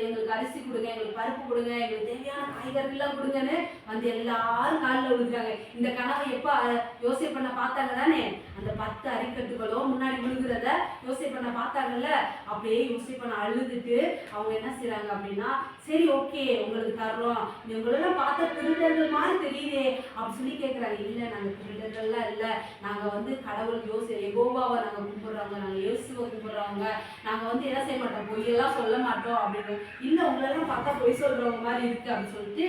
எங்களுக்கு அரிசி கொடுங்க, எங்களுக்கு பருப்பு கொடுங்க, எங்களுக்கு தேவையான காய்கறிலாம் கொடுங்கன்னு வந்து எல்லாரும் காலில் விழுகிறாங்க. இந்த கனவை எப்ப யோசேப்பண்ணா பார்த்தாங்க தானே, அந்த 10 அரிக்கட்டுகளும் முன்னாடி விழுகிறத யோசேப்பண்ணா பார்த்தாங்கல்ல. அப்படியே யோசேப்பண்ணா அழுதுட்டு அவங்க என்ன செய்யறாங்க அப்படின்னா, சரி ஓகே உங்களுக்கு தர்றோம், உங்களெல்லாம் பார்த்தா திருடர்கள் மாதிரி தெரியுதே அப்படின்னு சொல்லி கேட்குறாங்க. இல்லை நாங்கள் திருடர்கள்லாம் இல்லை, நாங்கள் வந்து கடவுள் யெகோவாவை நாங்கள் கும்பிட்றவங்க, நாங்கள் இயேசுவை கும்பிட்றவங்க, நாங்கள் வந்து என்ன செய்ய மாட்டோம், பொய்யெல்லாம் சொல்ல மாட்டோம் அப்படின்னு. இல்லை உங்களெல்லாம் பார்த்தா பொய் சொல்கிறவங்க மாதிரி இருக்குது அப்படின்னு சொல்லிட்டு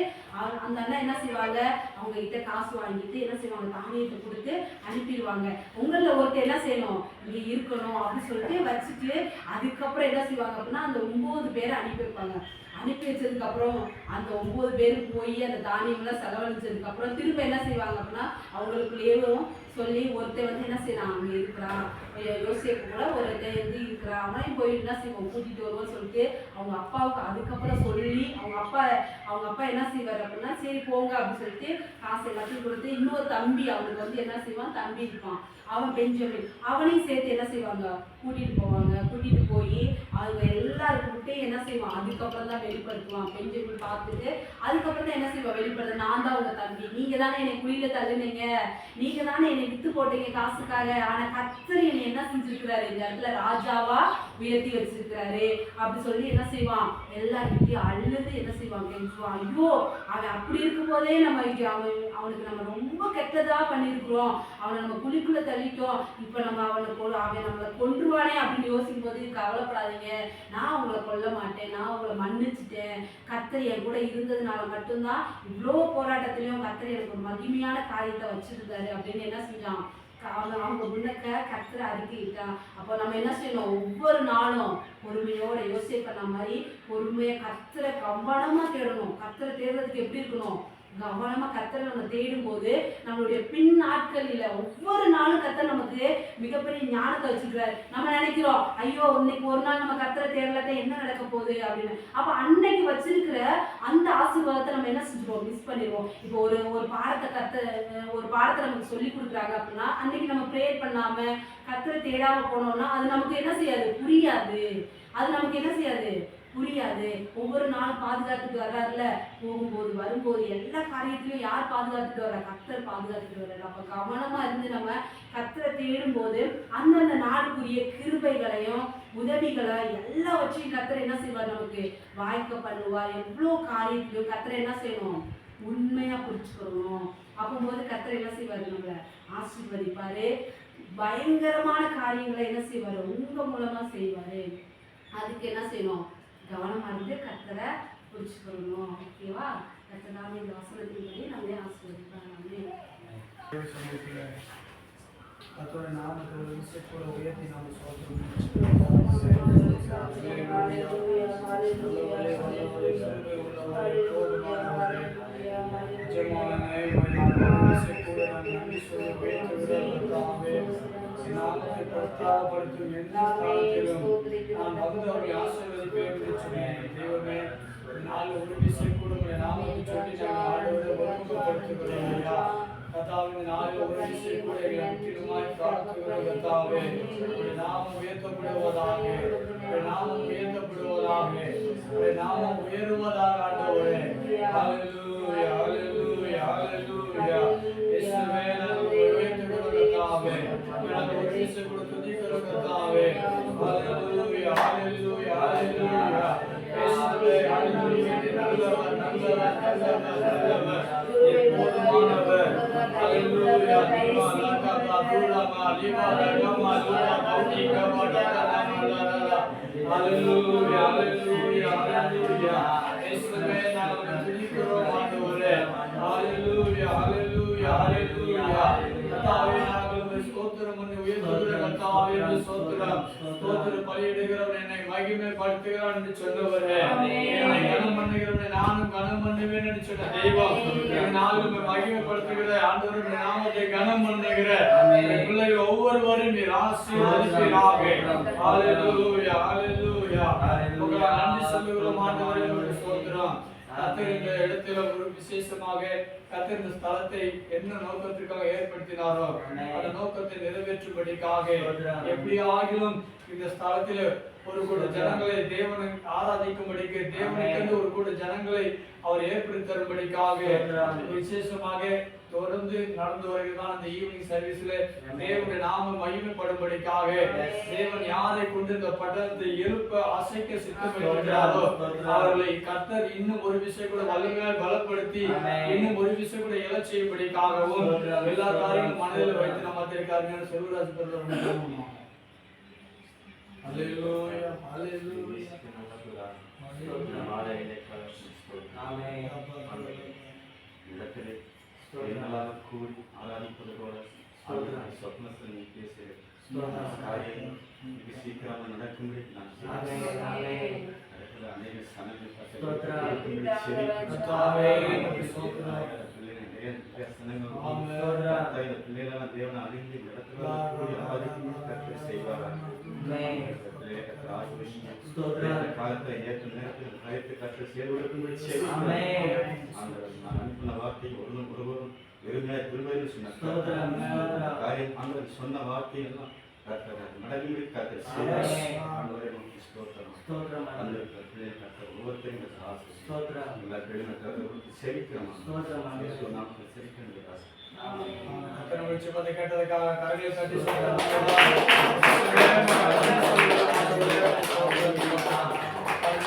அந்த அண்ணா என்ன செய்வாங்க, அவங்க கிட்ட காசு வாங்கிட்டு என்ன செய்வாங்க, தானியத்தை கொடுத்து அனுப்பிடுவாங்க. உங்களில் ஒருத்தர் என்ன செய்யணும், இங்கே இருக்கணும் அப்படின்னு சொல்லிட்டு வச்சுட்டு அதுக்கப்புறம் என்ன செய்வாங்க அப்படின்னா அந்த 9 பேரை அனுப்பி வைப்பாங்க. அனுப்பி வச்சதுக்கு அப்புறம் அந்த 9 பேருக்கு போய் அந்த தானியம்லாம் செலவழிச்சதுக்கு அப்புறம் திரும்ப என்ன செய்வாங்க அப்படின்னா அவங்களுக்குள்ளேயும் சொல்லி ஒருத்தர் வந்து என்ன செய்யலாம், அவங்க இருக்கிறான் யோசேப்பு கூட ஒருத்தர் வந்து இருக்கிறான், அவனையும் போய் என்ன செய்வோம் கூட்டிட்டு வருவோம்னு சொல்லிட்டு அவங்க அப்பாவுக்கு அதுக்கப்புறம் சொல்லி அவங்க அப்பா என்ன செய்வார் அப்படின்னா சரி போங்க அப்படின்னு சொல்லிட்டு காசு எல்லாத்தையும் கொடுத்து இன்னொரு தம்பி அவனுக்கு வந்து என்ன செய்வான், தம்பி இருப்பான், அவன் பெஞ்சமின், அவனையும் சேர்த்து என்ன செய்வாங்க கூட்டிட்டு போவாங்க. கூட்டிட்டு போய் அவங்க எல்லாருக்கிட்டையும் என்ன செய்வான், அதுக்கப்புறம் தான் வெளிப்படுத்துவான். பெஞ்சமின் பார்த்துட்டு அதுக்கப்புறம் தான் என்ன செய்வான், வெளிப்படுத்த நான் தான் உங்க தம்பி, நீங்க தானே என்னை குழியில தள்ளுனீங்க, நீங்க தானே என்னை வித்து போட்டீங்க காசுக்காக, ஆனா கர்த்தர் என்னை என்ன செஞ்சிருக்கிறாரு, இந்த இடத்துல ராஜாவா உயர்த்தி வச்சிருக்கிறாரு அப்படி சொல்லி என்ன செய்வான், எல்லார்கிட்டையும் அழுது என்ன செய்வான், கெஞ்சுவான். ஐயோ அவன் அப்படி இருக்கும் போதே நம்ம அவனுக்கு நம்ம ரொம்ப கெட்டதா பண்ணிருக்கிறோம், அவனை நம்ம குழிக்குள்ள தள்ளிட்டோம், இப்ப நம்ம அவன் நம்மளை கொன்றுவானே அப்படின்னு யோசிக்கும் போது கவலைப்படாதீங்க, நான் உங்களை கொல்ல மாட்டேன், நான் உங்களை மன்னிச்சுட்டேன், கர்த்தர் என் கூட இருந்ததுனால மட்டும்தான் இவ்வளோ போராட்டத்திலையும் கர்த்தர் எனக்கு ஒரு மகிமையான காரியத்தை வச்சிருந்தாரு அப்படின்னு என்ன செஞ்சான், அவங்க முன்னக்க கர்த்தரை அறிக்கையிட்டான். அப்போ நம்ம என்ன செய்யணும், ஒவ்வொரு நாளும் பொறுமையோட யோசிப்பு பண்ண மாதிரி பொறுமையை கர்த்தரை கவனமா தேடணும். கர்த்தரை தேடுறதுக்கு எப்படி இருக்கணும், கவனமா கர்த்தரை நம்ம தேடும் போது நம்மளுடைய பின் நாட்களில் ஒவ்வொரு நாளும் கர்த்தர் நமக்கு மிகப்பெரிய ஞானத்தை வச்சுக்கிறாரு. நம்ம நினைக்கிறோம் ஐயோ இன்னைக்கு ஒரு நாள் நம்ம கர்த்தரை தேடலாட்ட என்ன நடக்க போகுது அப்படின்னு. அப்ப அன்னைக்கு வச்சிருக்கிற அந்த ஆசீர்வாதத்தை நம்ம என்ன செஞ்சுருவோம், மிஸ் பண்ணிடுவோம். இப்போ ஒரு பாடத்தை நமக்கு சொல்லி கொடுக்குறாங்க அப்படின்னா அன்னைக்கு நம்ம ப்ரேயர் பண்ணாம கர்த்தரை தேடாம போனோம்னா அது நமக்கு என்ன செய்யாது, புரியாது. அது நமக்கு என்ன செய்யாது, புரியாது. ஒவ்வொரு நாளும் பாதுகாத்துட்டு வர்றாருல, போகும்போது வரும்போது எல்லா காரியத்திலையும் யார் பாதுகாத்துட்டு வர்றா, கர்த்தர் பாதுகாத்துட்டு வர்றாரு. அப்ப கவனமா இருந்து நம்ம கர்த்தரை தேடும் போது அந்தந்த நாளுக்குரிய கிருபைகளையும் உதவிகளை எல்லாவற்றையும் கர்த்தர் என்ன செய்வார், நமக்கு வாய்க்க பண்ணுவார். எவ்வளோ காரியத்திலையும் கர்த்தரை என்ன செய்யணும், உண்மையா புரிச்சுக்கணும். அப்போது கர்த்தர் என்ன செய்வாரு, நம்மளை ஆசீர்வதிப்பாரு. பயங்கரமான காரியங்களை என்ன செய்வாரு, உங்க மூலமா செய்வாரு. அதுக்கு என்ன செய்யணும், கவனமா இருந்து கர்த்தரை புரிச்சுக்கணும். ஓகேவா, கர்த்தரான இந்த வசனத்தின்படி நம்மளே ஆசீர்வதிப்பாங்க. கர்த்தரோட நாமத்தை ஒரு விஷயத்தோட உயர்த்தி நாம சொல்றோம். கர்த்தாவே நாளில் ஒரு விஷயம் கூட முற்றிலுமாய் பிரார்த்திக்கிறோம். கர்த்தாவே உடைய நாமம் உயர்த்தப்படுவதாக, உடைய நாமம் உயர்த்தப்படுவதாக, உடைய நாமம் உயருவதாக ஆண்டவரே. ஹல்லேலூயா ஹல்லேலூயா ஹல்லேலூயா. இயேசுவே நாங்கள் உயர்த்துகிறோம் கர்த்தாவே. நாங்கள் ஒரு விஷயம் கூட துதிக்கிறோம் கர்த்தாவே. ஹல்லேலூயா ஹல்லேலூயா ஹல்லேலூயா. இயேசுவே ஹல்லேலூயா. நல்லவர் நல்லவர் நல்லவர் நல்லவர் போதுமானவர். Hallelujah, Lima Laka Padulama Lima Lama Lula Bautika Padala Malala. Hallelujah, Hallelujah, Hallelujah. Iessuve naam துதிக்கிறோம் ஆண்டவரே. Hallelujah, Hallelujah, Hallelujah. கர்த்தாவே நாங்கள் ஸ்தோத்திரம் பண்ணி உயர்த்துகிறோம். கர்த்தாவே ஸ்தோத்திரம் ஸ்தோத்திரம் பலியிடுகிறவன் என்னை மகிமைப்படுத்துகிறான் என்று சொன்னவரே. என்னை கனம் பண்ணுகிறவனை நானும் கனம் பண்ணுவேன் என்று சொன்ன தெய்வம் நாளும் மகிமைப்படுத்துகிற ஆண்டவருடைய நாமத்தை கனம் பண்ணுகிற பிள்ளைகள் ஒவ்வொருவரும் நீர் ஆசீர்வதிப்பீராக. ஹல்லேலூயா ஹல்லேலூயா. உங்களுக்கு நன்றி சொல்லுகிறோம் ஆண்டவரே. ஸ்தோத்திரம். கர்த்தர் இந்த இடத்துல ஒரு விசேஷமாக கர்த்தர் இந்த ஸ்தலத்தை என்ன நோக்கத்திற்காக ஏற்படுத்தினாரோ அந்த நோக்கத்தை நிறைவேற்றும்படிக்காக எப்படியாகிலும் இந்த ஸ்தலத்தில் ஒரு கூட ஜனங்களை தேவனை ஆராதிக்கும்படிக்கு தேவனுக்கு ஒரு கூட ஜனங்களை அவர் ஏற்படுத்தி தரும்படிக்காக விசேஷமாக தொடர்ந்து நடந்து வருகிறதான் அந்த ஈவினிங் சர்வீஸ்ல தேவனுடைய நாமம் மகிமைப்படும்படிக்காக தேவன் யாரை கொண்டு இந்த பட்டணத்தை எழுப்ப அசைக்க சித்தமிடுகிறாரோ அவர்களை கர்த்தர் இன்னும் ஒரு விஷயம் கூட வல்லமையால் பலப்படுத்தி இன்னும் ஒரு விஷயம் கூட எழச் செய்யும்படிக்காகவும் எல்லா காரியங்களும் மனதில் வைத்து நம்ம இருக்காருன்னு செல்வராஜ் பிரதமர். Hallelujah, hallelujah. கூடி ஆராதிப்பதோட சொப்னத்தில் நீ பேசுகிற காரியம் மிக சீக்கிரமாக நடக்கும்படி நான் அநேக சனங்கள் பிள்ளைகளாம் தேவனை அறிந்து இடத்துல செய்வார்கள். காலத்தை ஏற்ற நேரத்தில் கருத்து கற்று சேர்வதற்கும்படி நான் அனுப்பின வார்த்தை ஒருவரும் வெறுமையாக திருவையில் சொன்ன காரியம் சொன்ன வார்த்தை எல்லாம் கர்த்தர் நடந்து கர்த்தர் ஆமென். ஆண்டவரே உமக்கு ஸ்தோத்திரம். ஸ்தோத்திரம் அந்த கர்த்தரே கர்த்தர் ஒவ்வொருத்தரையும் இந்த ஆசை ஸ்தோத்திரம். எல்லா பேரும் கர்த்தருக்கு செழிக்கிறோம். ஸ்தோத்திரம். இயேசு நாமத்தில் செழிக்கின்ற ஆசை. கர்த்தருடைய ஜெபத்தை கேட்டதற்காக கரங்களை தட்டி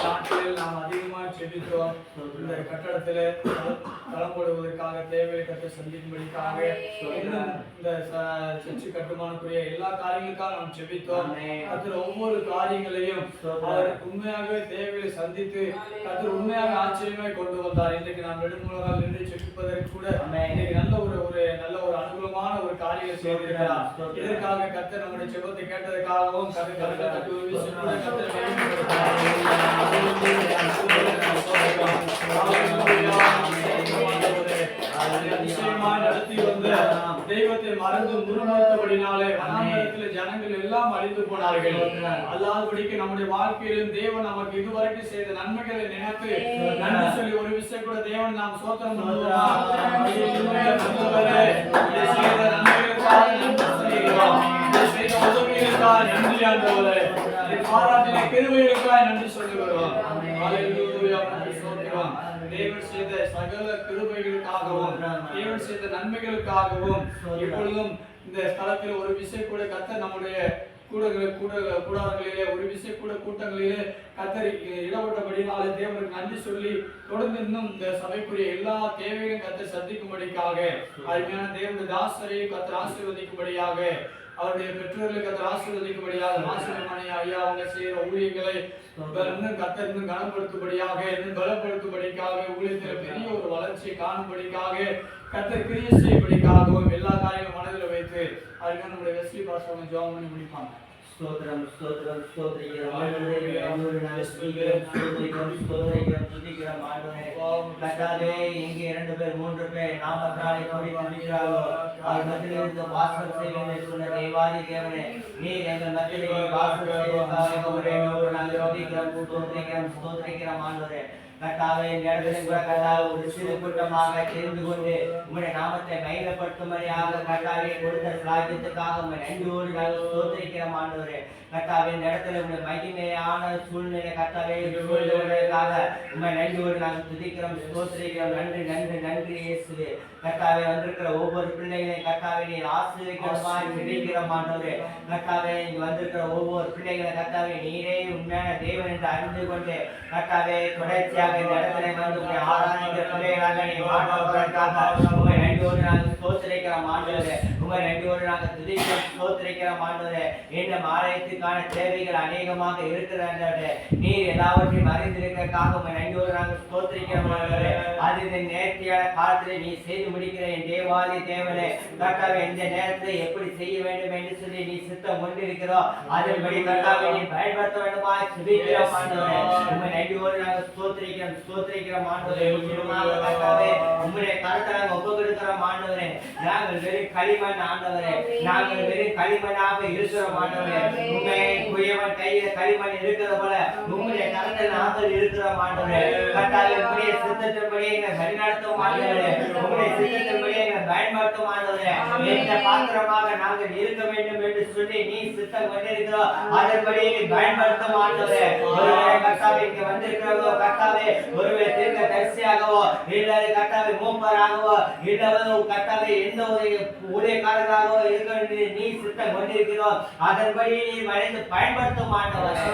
நாட்களில் நாம் அதிகமாக செபித்தோம். இந்த கட்டடத்திலே தளம் போடுவதற்காக தேவையை கட்ட சந்திக்கும்படிக்காக இன்னும் இந்த சர்ச்சு கட்டுமானக்குரிய எல்லா காரியங்களுக்காக நாம் செபித்தோம். கர்த்தர் ஒவ்வொரு காரியங்களையும் அவர் உண்மையாகவே தேவையை சந்தித்து கர்த்தர் உண்மையாக ஆச்சரியமாய் கொண்டு வந்தார். இன்றைக்கு நாம் நெடுமுறையாக நின்று செபிப்பதற்கு கூட இன்னைக்கு நல்ல ஒரு அனுகூலமான ஒரு காரியம் செய்திருக்கிறார். இதற்காக கர்த்தர் நம்முடைய ஜெபத்தை கேட்டதற்காகவும் கர்த்தர் தட்டி ஒரு விஷயம் கூட கர்த்தர் நடத்தி வந்த தெய்வத்தை மறந்து முறுமுறுத்தபடினாலே வனாந்தரத்தில் ஜனங்கள் எல்லாம் அழிந்து போனார்கள். அல்லாதபடிக்கு நம்முடைய வாழ்க்கையிலும் தேவன் நமக்கு இதுவரைக்கும் செய்த நன்மைகளை நினைத்து நன்றி சொல்லி ஒரு விஷயம் கூட தேவன் நாம் சோத்திரம் பண்ணுவோமா? செய்த நன்மைகளுக்காக நன்றி சொல்லுகிறோம். செய்த உதவிகளுக்காக நன்றி ஆண்டவரே. பாராட்டின கிருபைகளுக்காக நன்றி சொல்லுகிறோம். ஹல்லேலூயா. சோத்திரம். தேவன் செய்த சகல கிருபைகளுக்காகவும் தேவன் செய்த நன்மைகளுக்காகவும் இப்பொழுதும் இந்த ஸ்தலத்தில் ஒரு விஷயம் கூட கர்த்தர் நம்முடைய கூடாரங்களிலே ஒரு விஷயம் கூட கூட்டங்களிலே கர்த்தர் இடப்பட்டபடினாலே தேவனுக்கு நன்றி சொல்லி தொடர்ந்து இன்னும் இந்த சபைக்குரிய எல்லா தேவைகளையும் கர்த்தர் சந்திக்கும்படிக்காக அருமையான தேவனுடைய தாசரையும் கர்த்தர் ஆசீர்வதிக்கும்படியாக அவருடைய பெற்றோர்களுக்கு கர்த்தர் ஆசீர்வதிக்கும்படியாக மாசிலமணி ஐயா அவங்க செய்கிற ஊழியங்களை இன்னும் கர்த்தர் இன்னும் கனப்படுத்தும்படியாக இன்னும் பலப்படுத்தும்படிக்காக ஊழியத்தில் பெரிய ஒரு வளர்ச்சியை காணும்படிக்காக கர்த்தர் கிரியை செய்யும்படிக்காகவும் எல்லா காரியங்களும் மனதில் வைத்து அதுக்கு நம்முடைய வெஸ்லி பாஸ்டர் ஜெபம் பண்ணி முடிப்பாங்க. ஸ்தோத்திரம் ஸ்தோத்திரம் ஸ்தோத்திரிக்கிறோம் ஆண்டவரே. ஆண்டவரே நாங்கள் ஸ்தோத்திரம் ஸ்தோத்திரிக்கிறோம் ஸ்தோத்திரிக்கிறோம் துதிக்கிறோம் ஆண்டவரே. கர்த்தாவே இங்கே 2 பேர் 3 பேர் நாமத்தாலே கூடி துதிக்கிறார்களோ அவர் மத்தியிலிருந்து வாசம் செய்வேன் என்று சொன்ன தேவாதி தேவனே, நீர் எங்கள் மத்தியிலே வாசம் செய்வதற்காக உம்மை நாங்கள் துதிக்கிறோம் ஸ்தோத்திரிக்கிறோம் ஸ்தோத்திரிக்கிறோம் ஆண்டவரே. கர்த்தாவே இந்த இடத்துல கூட கர்த்தாவே ஒரு சிறு கூட்டமாக தெரிந்து கொண்டு உம்முடைய நாமத்தை மகிமைப்படுத்தும்படியாக கர்த்தாவே கொடுத்த சாகியத்துக்காக உம்மை நன்றியோடு நாங்கள் ஸ்தோத்திரிக்கிறோம் ஆண்டவரே. கர்த்தாவே இந்த இடத்துல உம்முடைய மகிமையான சூழ்நிலை கர்த்தாவே சூழ்நிலைக்காக உம்மை நன்றியோடு நாங்கள் துதிக்கிறோம் ஸ்தோத்திரிக்கிறோம். நன்றி நன்றி நன்றி இயேசுவே. கர்த்தாவே வந்திருக்கிற ஒவ்வொரு பிள்ளைகளையும் கர்த்தாவே நீர் ஆசீர்வதிக்கிறமாய் ஜெபிக்கிறோம் ஆண்டவரே. கர்த்தாவே இங்க வந்திருக்கிற ஒவ்வொரு பிள்ளைகளை கர்த்தாவே நீரே உண்மையான தேவன் என்று அறிந்து கொண்டு கர்த்தாவே தொடர்ச்சியாக இந்த இடத்துல வந்து ஆராய்கிற பிள்ளைகளாக நீ மாற்றுவதற்காக உம்மை நன்றியோடு நாங்கள் ஸ்தோத்திரிக்கிறோம் ஆண்டவரே. உம்மை நன்றியோடு நாங்கள் துதிக்கிறோம் ஸ்தோத்திரிக்கிறோம் ஆண்டவரே. இந்த ஆலயத்துக்கான தேவைகள் அநேகமாக இருக்கிறது. நீர் எல்லாவற்றையும் அறிந்திருக்கிறதுக்காக உம்மை நன்றியோடு நாங்கள் ஸ்தோத்திரிக்கிறோம் ஆண்டவரே. அது இந்த நேர்த்தியான காலத்திலே நீ செய்து முடிக்கிற என் தேவாதி தேவனே கர்த்தாவே இந்த நேரத்தில் எப்படி செய்ய வேண்டும் என்று சொல்லி நீ சித்தம் கொண்டிருக்கிறோம். அதன்படி கர்த்தாவே நீ பயன்படுத்த வேண்டுமா ஜெபிக்கிறோம் ஆண்டவரே. உம்மை நன்றியோடு நாங்கள் ஸ்தோத்திரிக்கிறோம் ஸ்தோத்திரிக்கிறோம் ஆண்டவரே. முற்றிலுமாக கர்த்தாவே உம்முடைய கரத்தை நாங்கள் ஒப்புக்கொடுக்கிறோம் ஆண்டவரே. நாங்கள் வெறும் களிமண் ஆண்டவரே, நாங்கள் வெறும் களிமண்ணாக இருக்கிறோம் ஆண்டவரே. உண்மை குயவன் கையில் களிமண் இருக்கிறது போல உம்முடைய கரத்தில் நாங்கள் இருக்கிறோம் ஆண்டவரே. கர்த்தாவே உம்முடைய சித்தத்தின்படி எங்களை வழிநடத்தும் ஆண்டவரே. உம்முடைய சித்தத்தின்படி எங்களை பயன்படுத்தும் ஆண்டவரே. எந்த பாத்திரமாக நாங்கள் இருக்க வேண்டும் என்று சொல்லி நீ சித்தம் கொண்டிருக்கிறோம். அதன்படி பயன்படுத்தும் ஆண்டவரே. ஒருவேளை கர்த்தாவே இங்க வந்திருக்கிறவோ கர்த்தாவே ஒருவேளை தீர்க்க தரிசியாகவோ இல்லை கர்த்தாவே மூப்பராகவோ இல்லை கர்த்தாவே எந்த ஒரு ஊழியக்காரராகவோ இருக்க வேண்டிய நீ சித்தம் கொண்டிருக்கிறோம். அதன்படி நீ மறைந்து பயன்படுத்தும் ஆண்டவரே.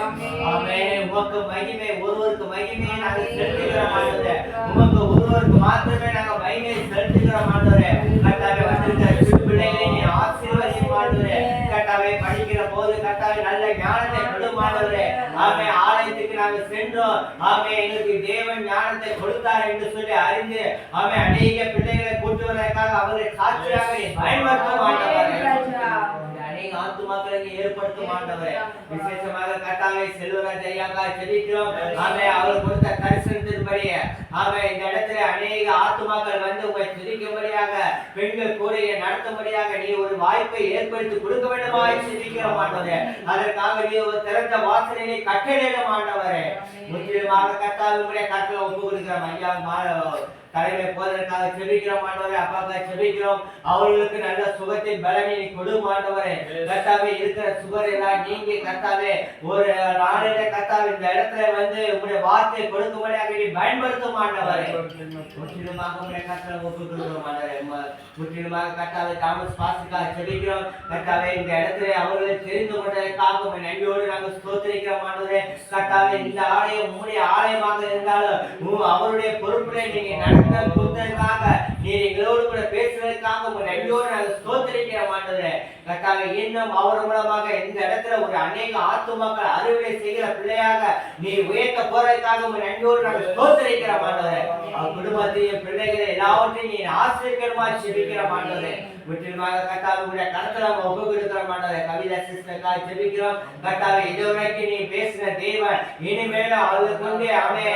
ஆமென். உமக்கு மகிமை ஒருவருக்கு மகிமையை நாங்கள் செலுத்துகிறோம் ஆண்டவரே. உமக்கு ஒருவருக்கு மாத்திரமே நாங்கள் மகிமையை செலுத்துகிறோம் ஆண்டவரே. கர்த்தாவே வந்திருக்கிற பிள்ளைகளை நீ ஆசீர்வதியும் ஆண்டவரே. கர்த்தாவே படிக்கிற போது கர்த்தாவே நல்ல ஞானத்தை கொடும் ஆண்டவரே. ஆமே ஆலயத்துக்கு நாங்கள் சென்றோம். ஆமே எங்களுக்கு தேவன் ஞானத்தை கொடுத்தார் என்று சொல்லி அறிந்து ஆமே அநேக பிள்ளைகளை கூட்டுவதற்காக அவரை சாட்சியாக நீ பயன்படுத்தும் ஆண்டவரே. அநேக ஆத்துமாக்களை நீ ஏற்படுத்தும் ஆண்டவரே. விசேஷமாக கர்த்தாவே செல்வராஜ் ஐயாக்காக ஜெபிக்கிறோம். ஆமே அவர் கொடுத்த தரிசனத்தின்படி ஆமே இந்த இடத்துல அநேக ஆத்துமாக்கள் வந்து உங்களை துதிக்கும்படியாக பெண்கள் கூடையை நடத்தும்படியாக நீ ஒரு வாய்ப்பை ஏற்படுத்தி கொடுக்க வேண்டுமா ஜெபிக்கிறோம் ஆண்டவரே. அதற்காக நீ ஒரு திறந்த வாசலை கட்டளையிட ஆண்டவரே. முற்றிலுமாக கர்த்தாவே உங்களுடைய கரத்தில் ஒப்பு கொடுக்கிறோம் ஐயா தலைமை போவதற்காக செபிக்கிறோம் ஆண்டவரே. அப்பாக்காக செபிக்கிறோம். அவர்களுக்கு நல்ல சுகத்தை பலனை நீ கொடும் ஆண்டவரே. கர்த்தாவே இருக்கிற சுகர் எல்லாம் நீங்கி கர்த்தாவே ஒரு நாளிலே கர்த்தாவே இந்த இடத்துல வந்து உங்களுடைய வார்த்தை கொடுக்கும்படியாக நீ பயன்படுத்தும் ஆண்டவரே. முற்றிலுமாக உங்களுடைய கர்த்தரை ஒப்புக்கொடுக்கிறோம் ஆண்டவரே. முற்றிலுமாக கர்த்தாவே தாமஸ் பாஸ்டருக்காக செபிக்கிறோம். கர்த்தாவே இந்த இடத்துல அவர்களை தெரிந்து கொண்டதற்காக உம்மை நன்றியோடு நாங்கள் ஸ்தோத்திரிக்கிறோம் ஆண்டவரே. கர்த்தாவே இந்த ஆலயம் உம்முடைய ஆலயமாக இருந்தாலும் அவருடைய பொறுப்பினை நீங்க நடத்த கொடுத்ததற்காக நீர் எங்களோடு கூட பேசுவதற்காக உம்மை நன்றியோடு நாங்கள் ஸ்தோத்திரிக்கிறோம் ஆண்டவரே. கர்த்தாவே இன்னும் அவர் மூலமாக இந்த இடத்துல ஒரு அநேக ஆத்துமாக்கள் அறுவடை செய்கிற பிள்ளையாக நீ உயர்த்த போறதுக்காக உம்மை நன்றியோடு நாங்கள் ஸ்தோத்திரிக்கிறோம் ஆண்டவரே. அவர் குடும்பத்தையும் பிள்ளைகளை எல்லாவற்றையும் நீ ஆசீர்வதிக்கணுமா ஜெபிக்கிறோம் ஆண்டவரே. முற்றிலுமாக கர்த்தாவே உடைய கருத்துல ஒப்பு கொடுக்கிறோம் ஆண்டவரே. கவிதா சிஸ்டருக்காக ஜெபிக்கிறோம். கர்த்தாவே இதுவரைக்கும் நீ பேசின தேவன் இனிமேலும் அவர்கள் கொண்டு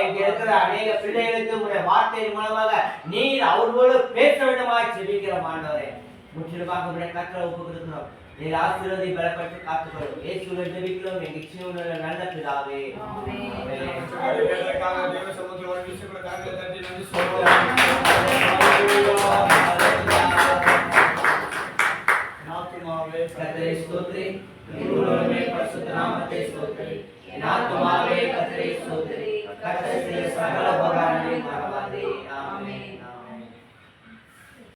இங்க இருக்கிற அநேக பிள்ளைகளுக்கு உடைய வார்த்தையின் மூலமாக நீர் அவர்களோடு பேச வேண்டுமா ஜெபிக்கிறோம் ஆண்டவரே. முற்றிலுமாக உடைய கருத்துல ஒப்பு கொடுக்கிறோம். நீர் ஆசீர்வதி பலப்பட்டு காத்துக்கொள்ளும். இயேசுவை ஜெபிக்கிறோம் எங்கள் ஜீவனுள்ள நல்ல பிதாவே. கர்த்தரை ஸ்தோத்திரி. உம்முடைய பரிசுத்த நாமத்தை ஸ்தோத்திரி. என் ஆத்துமாவே கர்த்தரை ஸ்தோத்திரி. கர்த்தர் செய்த சகல